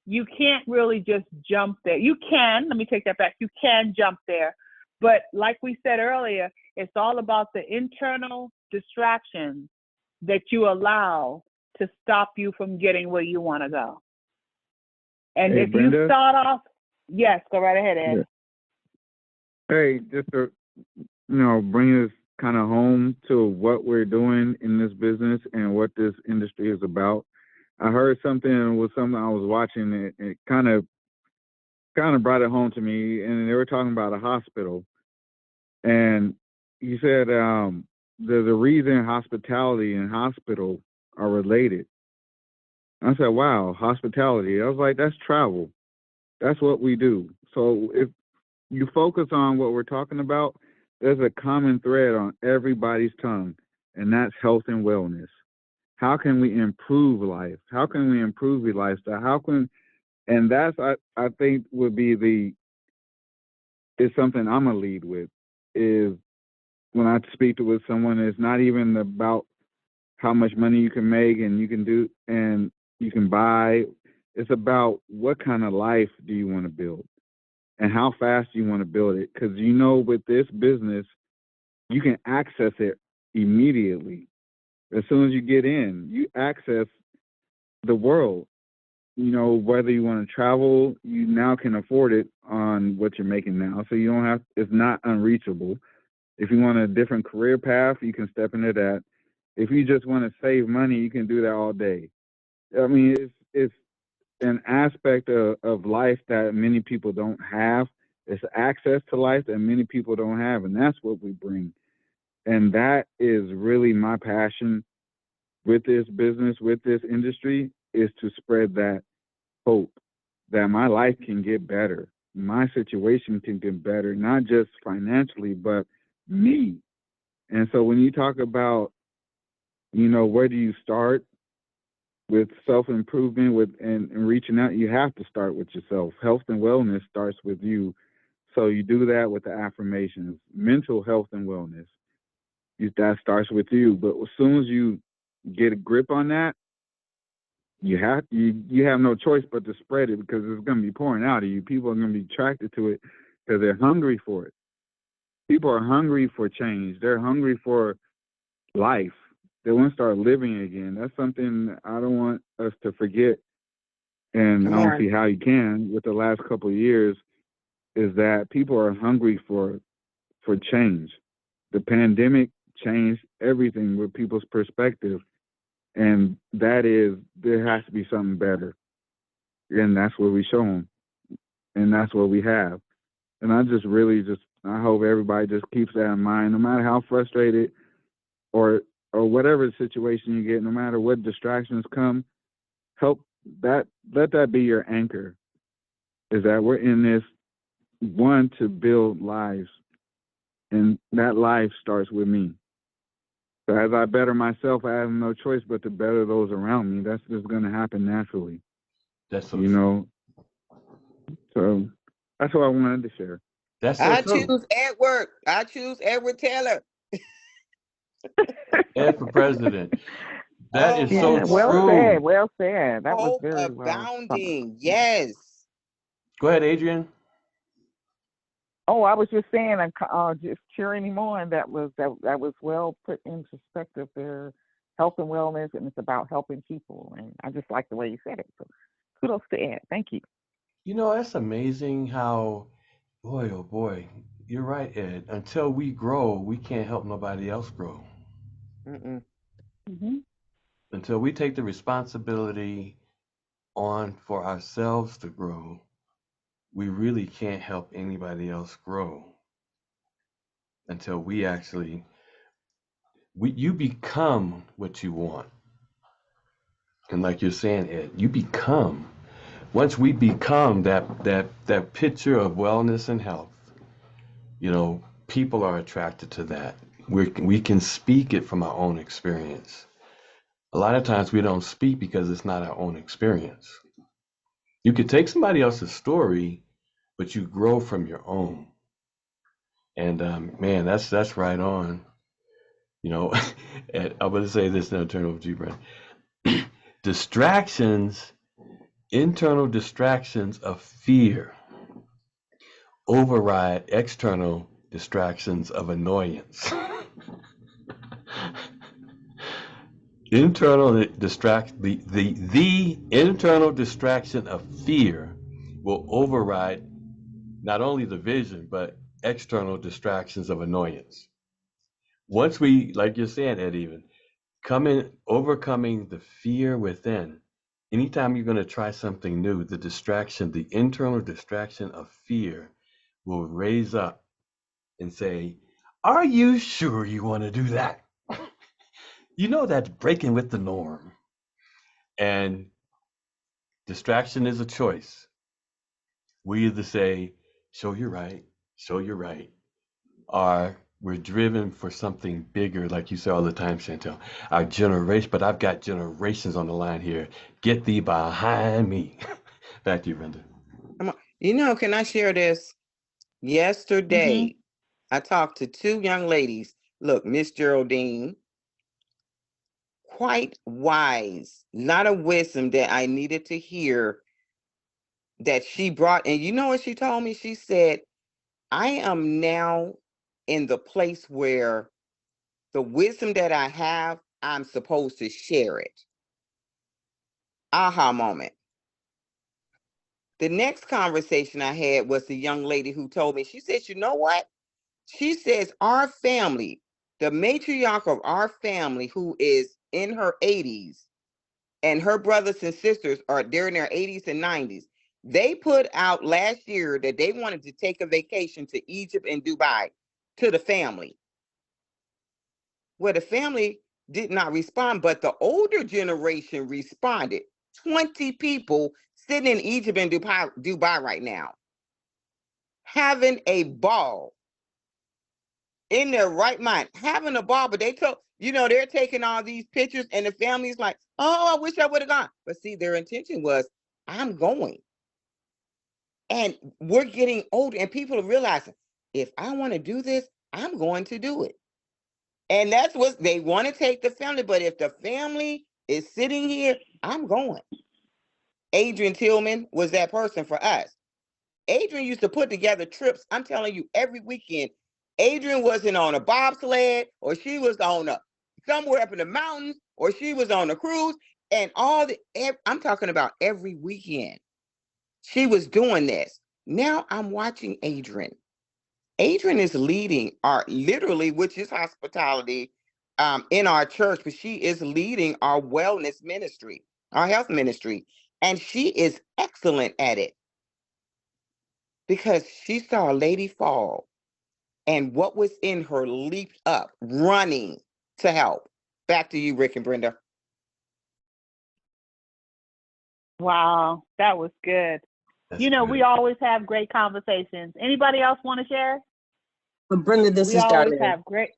you can't really just jump there. You can, let me take that back. You can jump there. But like we said earlier, it's all about the internal distractions that you allow to stop you from getting where you want to go. And hey, if Brenda, you start off, yes, go right ahead, Ed. Yeah. Hey, just to bring us kind of home to what we're doing in this business and what this industry is about. I heard something I was watching. It kind of brought it home to me, and they were talking about a hospital, and you said the reason hospitality and hospital are related. I said, wow, hospitality. I was like, that's travel. That's what we do. So if you focus on what we're talking about, there's a common thread on everybody's tongue, and that's health and wellness. How can we improve life? How can we improve your lifestyle? How can And that's I think would be is something I'm gonna lead with, is when I speak to with someone, it's not even about how much money you can make and you can do and you can buy. It's about what kind of life do you want to build and how fast do you want to build it. Because with this business, you can access it immediately. As soon as you get in, you access the world. Whether you want to travel, you now can afford it on what you're making now. So you don't have, it's not unreachable. If you want a different career path, you can step into that. If you just want to save money, you can do that all day. I mean, it's an aspect of life that many people don't have. It's access to life that many people don't have, and that's what we bring. And that is really my passion with this business, with this industry, is to spread that hope that my life can get better. My situation can get better, not just financially, but me. And so when you talk about, where do you start with self-improvement and reaching out, you have to start with yourself. Health and wellness starts with you. So you do that with the affirmations, mental health and wellness. That starts with you. But as soon as you get a grip on that, you have no choice but to spread it, because it's going to be pouring out of you. People are going to be attracted to it because they're hungry for it. People are hungry for change. They're hungry for life. They want to start living again. That's something I don't want us to forget. And Come I don't on. see how you can with the last couple of years, is that people are hungry for change. The pandemic changed everything with people's perspective. And that is, there has to be something better. And that's what we show them. And that's what we have. And I hope everybody just keeps that in mind, no matter how frustrated or whatever situation you get, no matter what distractions come, let that be your anchor, is that we're in this one to build lives, and that life starts with me. So as I better myself, I have no choice but to better those around me. That's just going to happen naturally. That's so you true. know so that's what I wanted to share. That's so I true. choose Edward. I choose Edward Taylor. Ed for president. That Oh, is so Yeah, well hope, said. true. Well said. That was hope very well summed. abounding. Yes. Go ahead, Adrian. Oh, I was just saying, just cheering him on. That was well put in perspective there. Health and wellness, and it's about helping people. And I just like the way you said it. So kudos to Ed. Thank you. That's amazing how, boy, oh boy, you're right, Ed. Until we grow, we can't help nobody else grow. Mm-mm. Hmm. Until we take the responsibility on for ourselves to grow, we really can't help anybody else grow until we actually, you become what you want. And like you're saying, Ed, you become. Once we become that picture of wellness and health, people are attracted to that. We can speak it from our own experience. A lot of times we don't speak because it's not our own experience. You could take somebody else's story, but you grow from your own. And man, that's right on. And I'm going to say this, and I'll turn it over to you, Brent. Distractions, internal distractions of fear override external distractions of annoyance. Internal distract the internal distraction of fear will override not only the vision but external distractions of annoyance. Once we, like you're saying, Ed, even overcoming the fear within. Anytime you're going to try something new, the internal distraction of fear will raise up and say, "Are you sure you want to do that? That's breaking with the norm." And distraction is a choice. We either say, "Show you're right, show you're right," or we're driven for something bigger, like you say all the time, Chantel. Our generation, but I've got generations on the line here. Get thee behind me. Back to you, Brenda. You know, can I share this? Yesterday, I talked to two young ladies. Look, Miss Geraldine, quite wise, a lot of wisdom that I needed to hear that she brought. And you know what she told me? She said, I am now in the place where the wisdom that I have, I'm supposed to share it. Aha moment. The next conversation I had was the young lady who told me, she said, you know what? She says, our family, the matriarch of our family, who is in her 80s, and her brothers and sisters they're in their 80s and 90s. They put out last year that they wanted to take a vacation to Egypt and Dubai to the family. Well, the family did not respond, but the older generation responded. 20 people sitting in Egypt and Dubai right now, having a ball, in their right mind, having a ball. But they told, they're taking all these pictures, and the family's like, oh, I wish I would have gone. But see, their intention was, I'm going. And we're getting older, and people are realizing, if I want to do this, I'm going to do it. And that's what they want to take the family. But if the family is sitting here, I'm going. Adrian Tillman was that person for us. Adrian used to put together trips, I'm telling you, every weekend. Adrian wasn't on a bobsled, or she was on somewhere up in the mountains, or she was on a cruise, and I'm talking about every weekend. She was doing this. Now I'm watching Adrian. Adrian is leading literally, which is hospitality, in our church, but she is leading our wellness ministry, our health ministry, and she is excellent at it because she saw a lady fall, and what was in her leaped up, running to help. Back to you, Rick and Brenda. Wow, that was good. That's We good. always have great conversations. Anybody else want to share? But Brenda, this We is always Darlene. have great.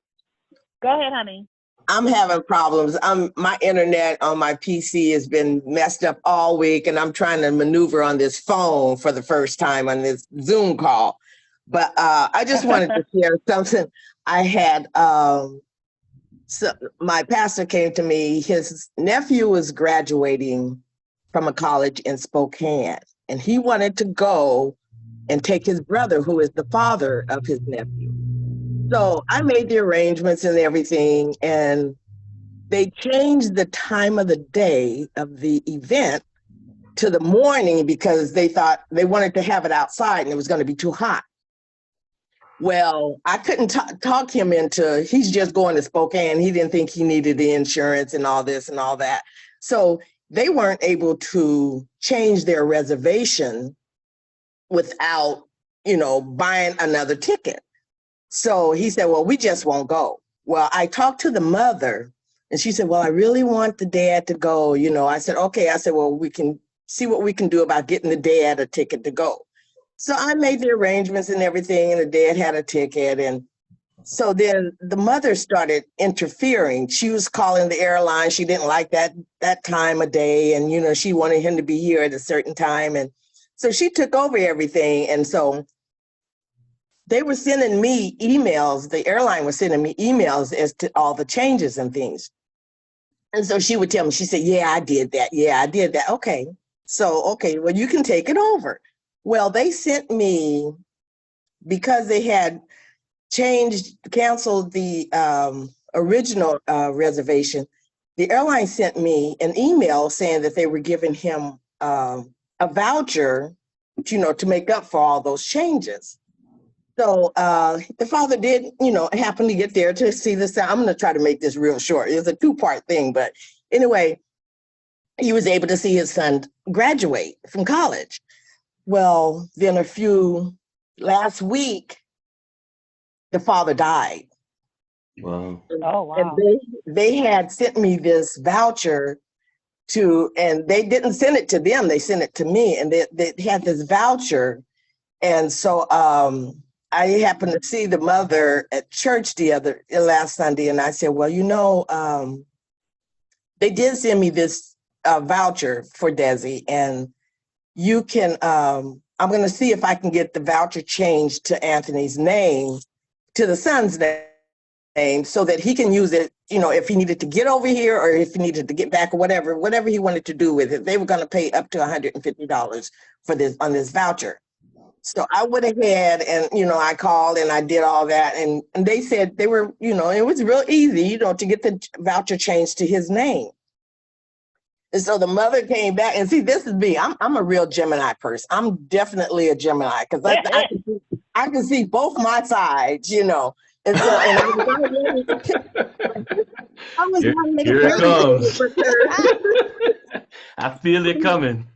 Go ahead, honey. I'm having problems. My internet on my PC has been messed up all week, and I'm trying to maneuver on this phone for the first time on this Zoom call. But I just wanted to share something. I had my pastor came to me. His nephew was graduating from a college in Spokane, and he wanted to go and take his brother, who is the father of his nephew. So I made the arrangements and everything, and they changed the time of the day of the event to the morning because they thought they wanted to have it outside and it was going to be too hot. Well, I couldn't talk him into, he's just going to Spokane. He didn't think he needed the insurance and all this and all that. So they weren't able to change their reservation without, buying another ticket. So he said, well, we just won't go. Well, I talked to the mother and she said, well, I really want the dad to go. I said, okay. I said, well, we can see what we can do about getting the dad a ticket to go. So I made the arrangements and everything, and the dad had a ticket. And so then the mother started interfering. She was calling the airline. She didn't like that time of day. And, she wanted him to be here at a certain time. And so she took over everything. And so they were sending me emails. The airline was sending me emails as to all the changes and things. And so she would tell me, she said, yeah, I did that. Yeah, I did that. Okay. So, okay, well, you can take it over. Well, they sent me, because they had canceled the original reservation, the airline sent me an email saying that they were giving him a voucher, to make up for all those changes. So the father did, happen to get there to see this. I'm going to try to make this real short. It's a two-part thing, but anyway, he was able to see his son graduate from college. Well, then last week, the father died. Wow. Oh, wow. And they had sent me this voucher and they didn't send it to them, they sent it to me, and they had this voucher. And so I happened to see the mother at church last Sunday, and I said, well, they did send me this voucher for Desi, and you can, I'm going to see if I can get the voucher changed to Anthony's name, to the son's name, so that he can use it, you know, if he needed to get over here or if he needed to get back or whatever he wanted to do with it. They were going to pay up to $150 for this, on this voucher. So I went ahead and, you know, I called and I did all that. And they said they were, you know, it was real easy, you know, to get the voucher changed to his name. And so the mother came back, and see, this is me. I'm a real Gemini person. I'm definitely a Gemini because I can see both my sides, you know. And so, and I was here it comes. I feel it coming.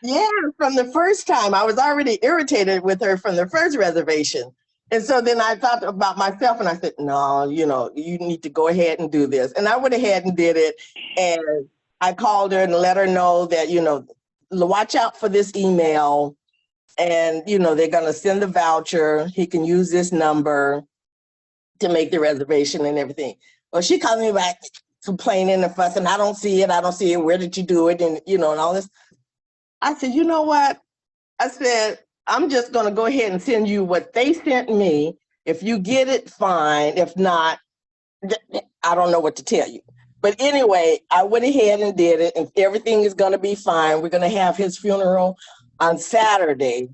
Yeah, from the first time. I was already irritated with her from the first reservation. And so then I thought about myself and I said, no, you know, you need to go ahead and do this. And I went ahead and did it. And I called her and let her know that, you know, watch out for this email. And, you know, they're going to send the voucher. He can use this number to make the reservation and everything. Well, she called me back complaining and fussing. I don't see it. I don't see it. Where did you do it? And, you know, and all this. I said, you know what? I said, I'm just going to go ahead and send you what they sent me. If you get it, fine. If not, I don't know what to tell you. But anyway, I went ahead and did it, and everything is going to be fine. We're going to have his funeral on Saturday,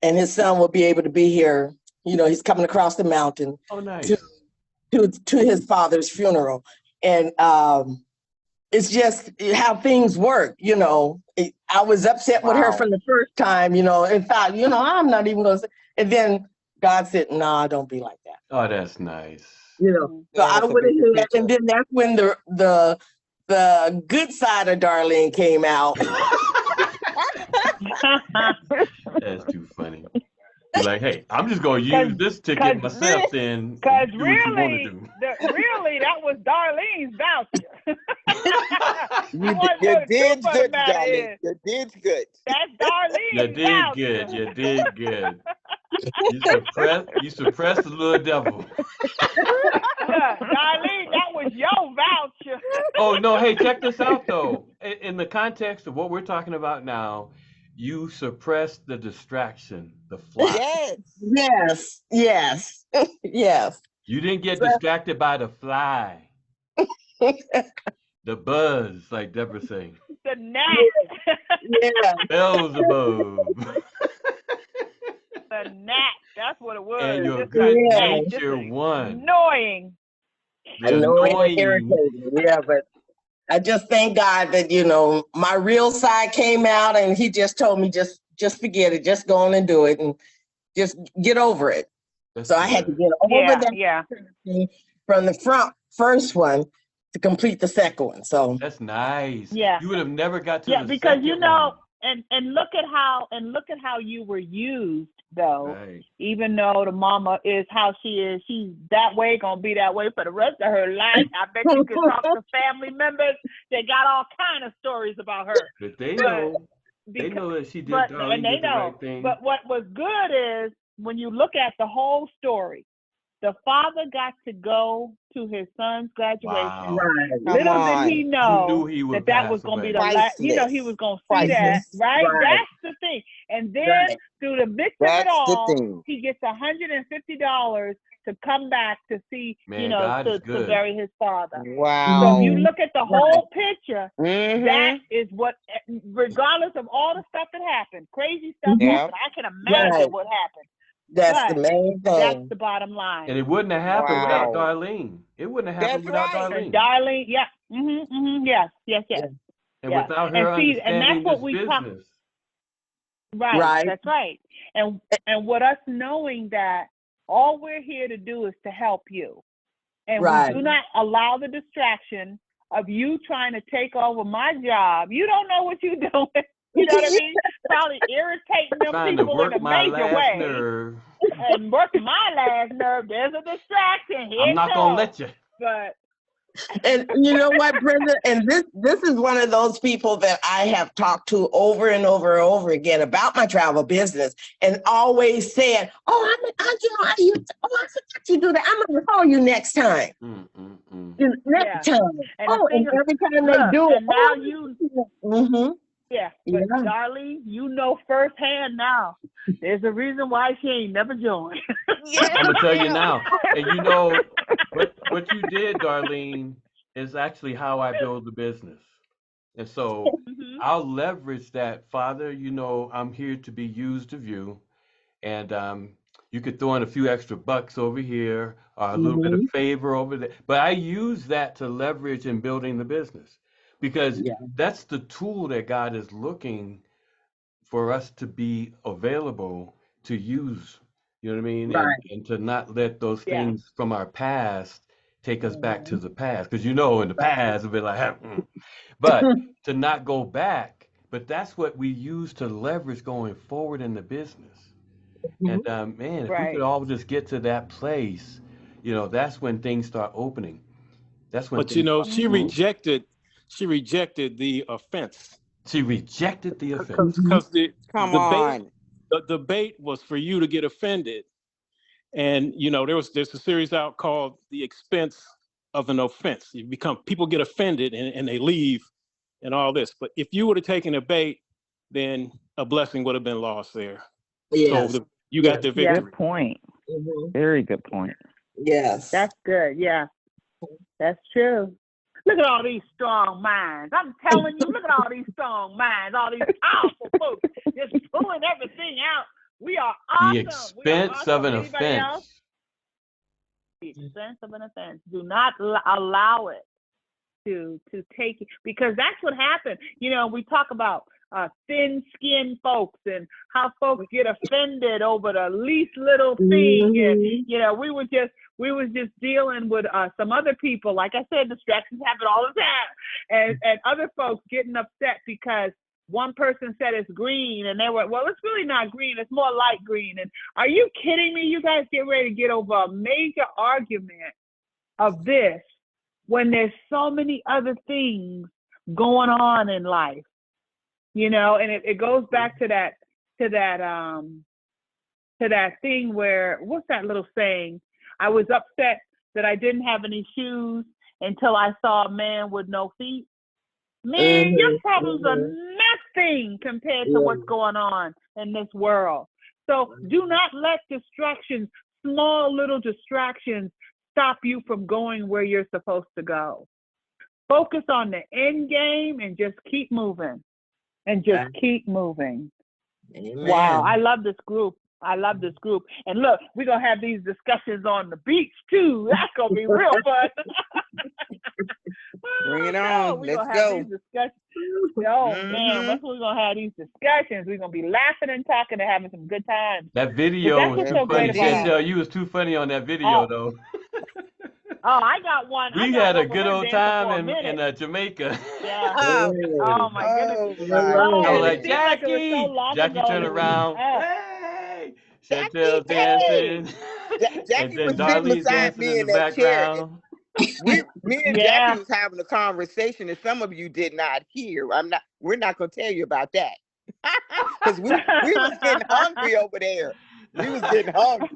and his son will be able to be here. You know, he's coming across the mountain to his father's funeral. And it's just how things work, you know. I was upset with her from the first time, you know, and thought, you know, I'm not even going to say. And then God said, nah, don't be like that. Oh, that's nice. You know, so I went ahead, and then that's when the good side of Darlene came out. That's too funny. You're like, hey, I'm just gonna use this ticket myself. Then, because do really, what you want to do. really, that was Darlene's voucher. You did good, Darlene. You did good. That's Darlene's You did voucher. good. You did good. You suppressed the little devil. Darlene, that was your voucher. Oh no! Hey, check this out though. In the context of what we're talking about now, you suppressed the distraction, the fly. Yes. You didn't get distracted by the fly, the buzz, like Deborah saying. The gnat. Yeah. Beelzebub. The gnat. That's what it was. And your just good gnat, nature won. Annoying. Annoying, irritating. Yeah, but I just thank God that, you know, my real side came out, and he just told me, just forget it, just go on and do it, and just get over it. That's so good. I had to get over that from the first one to complete the second one. So that's nice. Yeah, you would have never got to the because second you know, one. and look at how you were used though. Right. Even though the mama is how she is, she's that way, gonna be that way for the rest of her life. I bet you can talk to family members. They got all kind of stories about her. But they know. They know that she did Darlene did the right thing. But what was good is when you look at the whole story, the father got to go to his son's graduation. Wow. Little did he know that was going to be the last. You know, he was going to see that, right? That's the thing. And then through the midst of it all, he gets $150 to come back to see, you know, to bury his father. Wow. So if you look at the whole picture, that is what, regardless of all the stuff that happened, crazy stuff happened. I can imagine what happened. That's the main thing. That's the bottom line. And it wouldn't have happened without Darlene. It wouldn't have happened without Darlene. And Darlene, yes. And without her understanding and that's what we business. Right, that's right. And what us knowing that all we're here to do is to help you. And we do not allow the distraction of you trying to take over my job. You don't know what you're doing. You know what I mean? Probably irritating them trying people in a major way. Nerve. And working my last nerve. There's a distraction. Here I'm not going to let you. But and you know what, Brenda? And this is one of those people that I have talked to over and over and over again about my travel business, and always said, "Oh, I forgot you do that. I'm gonna call you next time. Next time. And every time they do it, now you. Yeah, but Yeah. Darlene, you know firsthand now. There's a reason why she ain't never joined. Yes, I'm gonna tell you ma'am. now. And you know what you did, Darlene, is actually how I build the business. And so Mhm. I'll leverage that, Father. You know, I'm here to be used of you, and you could throw in a few extra bucks over here or a little bit of Hmm. favor over there. But I use that to leverage in building the business because Yeah. that's the tool that God is looking for us to be available to use. You know what I mean? Right. And to not let those Yeah. things from our past take us back to Mhm. the past. Because you know, in the Right. past, it'll be like, but to not go back. But that's what we use to leverage going forward in the business. Mhm. And man, if we could Right. all just get to that place, you know, that's when things start opening. That's when But you things know, start Mhm. flowing. she rejected the offense She rejected the offense. Mhm. because the Come debate on. the debate was for you to get offended. And you know, there's a series out called The Expense of an Offense. You become people get offended and they leave and all this. But if you would have taken a bait, then a blessing would have been lost there. So Yes. you got Yes. the Yeah, Good victory. point. Mhm. Very good point. Yes. that's good. Yeah, that's true. Look at all these strong minds. I'm telling you, look at all these strong minds, all these powerful folks just pulling everything out. We are The awesome. We are expense of awesome. an Anybody else? offense. The expense of an offense. Do not allow it to take it, because that's what happened. You know, we talk about thin-skinned folks and how folks get offended over the least little thing, and Mhm. you know, we was just dealing with some other people. Like I said, distractions happen all the time, and other folks getting upset because one person said it's green, and they were, well, it's really not green, it's more light green. And are you kidding me? You guys get ready to get over a major argument of this when there's so many other things going on in life, you know. And it goes back to that thing where, what's that little saying? I was upset that I didn't have any shoes until I saw a man with no feet. Man, your Mhm. problems are Mhm. nothing compared to Yeah. what's going on in this world. So do not let distractions, small little distractions, stop you from going where you're supposed to go. Focus on the end game and just keep moving and just keep moving. Wow, I Amen. love this group. I love this group. And look, we're going to have these discussions on the beach too. That's going to be real fun. Bring Oh, it no, on. we're Let's going to have these go. discussions. Oh, man, Mm-hmm. that's what we're going to have these discussions. We're going to be laughing and talking and having some good times. That But video that's was what's Yes, too so great funny. about, indeed. Chantel, you was too funny on that video oh, though. I got one. I We got had a one with good her old dancing time for a in minute. Jamaica. Yeah. Oh, Oh, Hey. my goodness. oh my I was Oh, and it like, goodness. seemed like it was so Jackie. long Jackie ago turned that we, around. oh, Hey. Jackie, Chantel hey. dancing. And Jackie then was sitting Darlene's beside dancing me in in the that chair. background. Me and Jackie yeah. was having a conversation that some of you did not hear. We're not gonna tell you about that. Because we was getting hungry over there. We was getting hungry.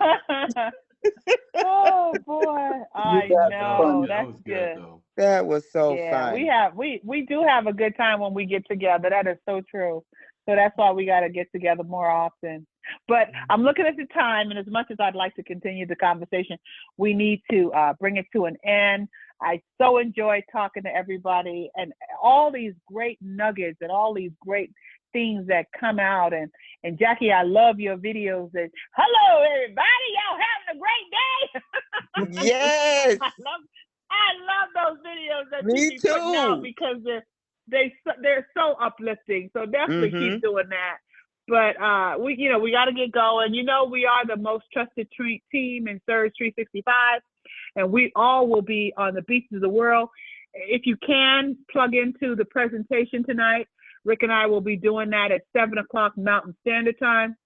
Oh boy, You I got That was know. fun. good. That That's was good good. though. That was so Yeah, fun. we do have a good time when we get together. That is so true. So that's why we got to get together more often. But I'm looking at the time, and as much as I'd like to continue the conversation, we need to bring it to an end. I so enjoyed talking to everybody and all these great nuggets and all these great things that come out. And Jackie, I love your videos. That, hello everybody, y'all having a great day. Yes, I love those videos that you me be putting out too. because they're so uplifting. So definitely Mm-hmm. keep doing that. But we got to get going. You know, we are the most trusted team in Surge 365, and we all will be on the beaches of the world. If you can plug into the presentation tonight, Rick and I will be doing that at 7:00 Mountain Standard Time.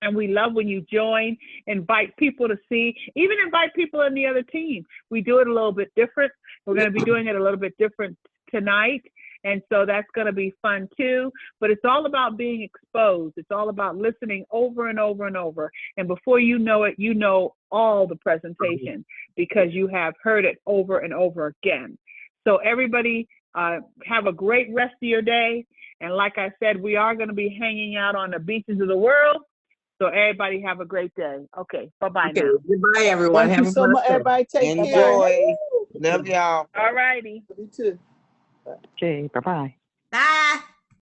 And we love when you join, invite people to see, even invite people in the other team. We do it a little bit different. We're going to be doing it a little bit different tonight. And so that's going to be fun too. But it's all about being exposed. It's all about listening over and over and over. And before you know it, you know all the presentation because you have heard it over and over again. So everybody, have a great rest of your day. And like I said, we are going to be hanging out on the beaches of the world. So everybody have a great day. Okay, bye-bye Okay, now. goodbye, everyone. Thank you Have a so much. blessed day. Everybody take care. Enjoy. Love y'all. All righty. You too. Okay, bye-bye. Bye.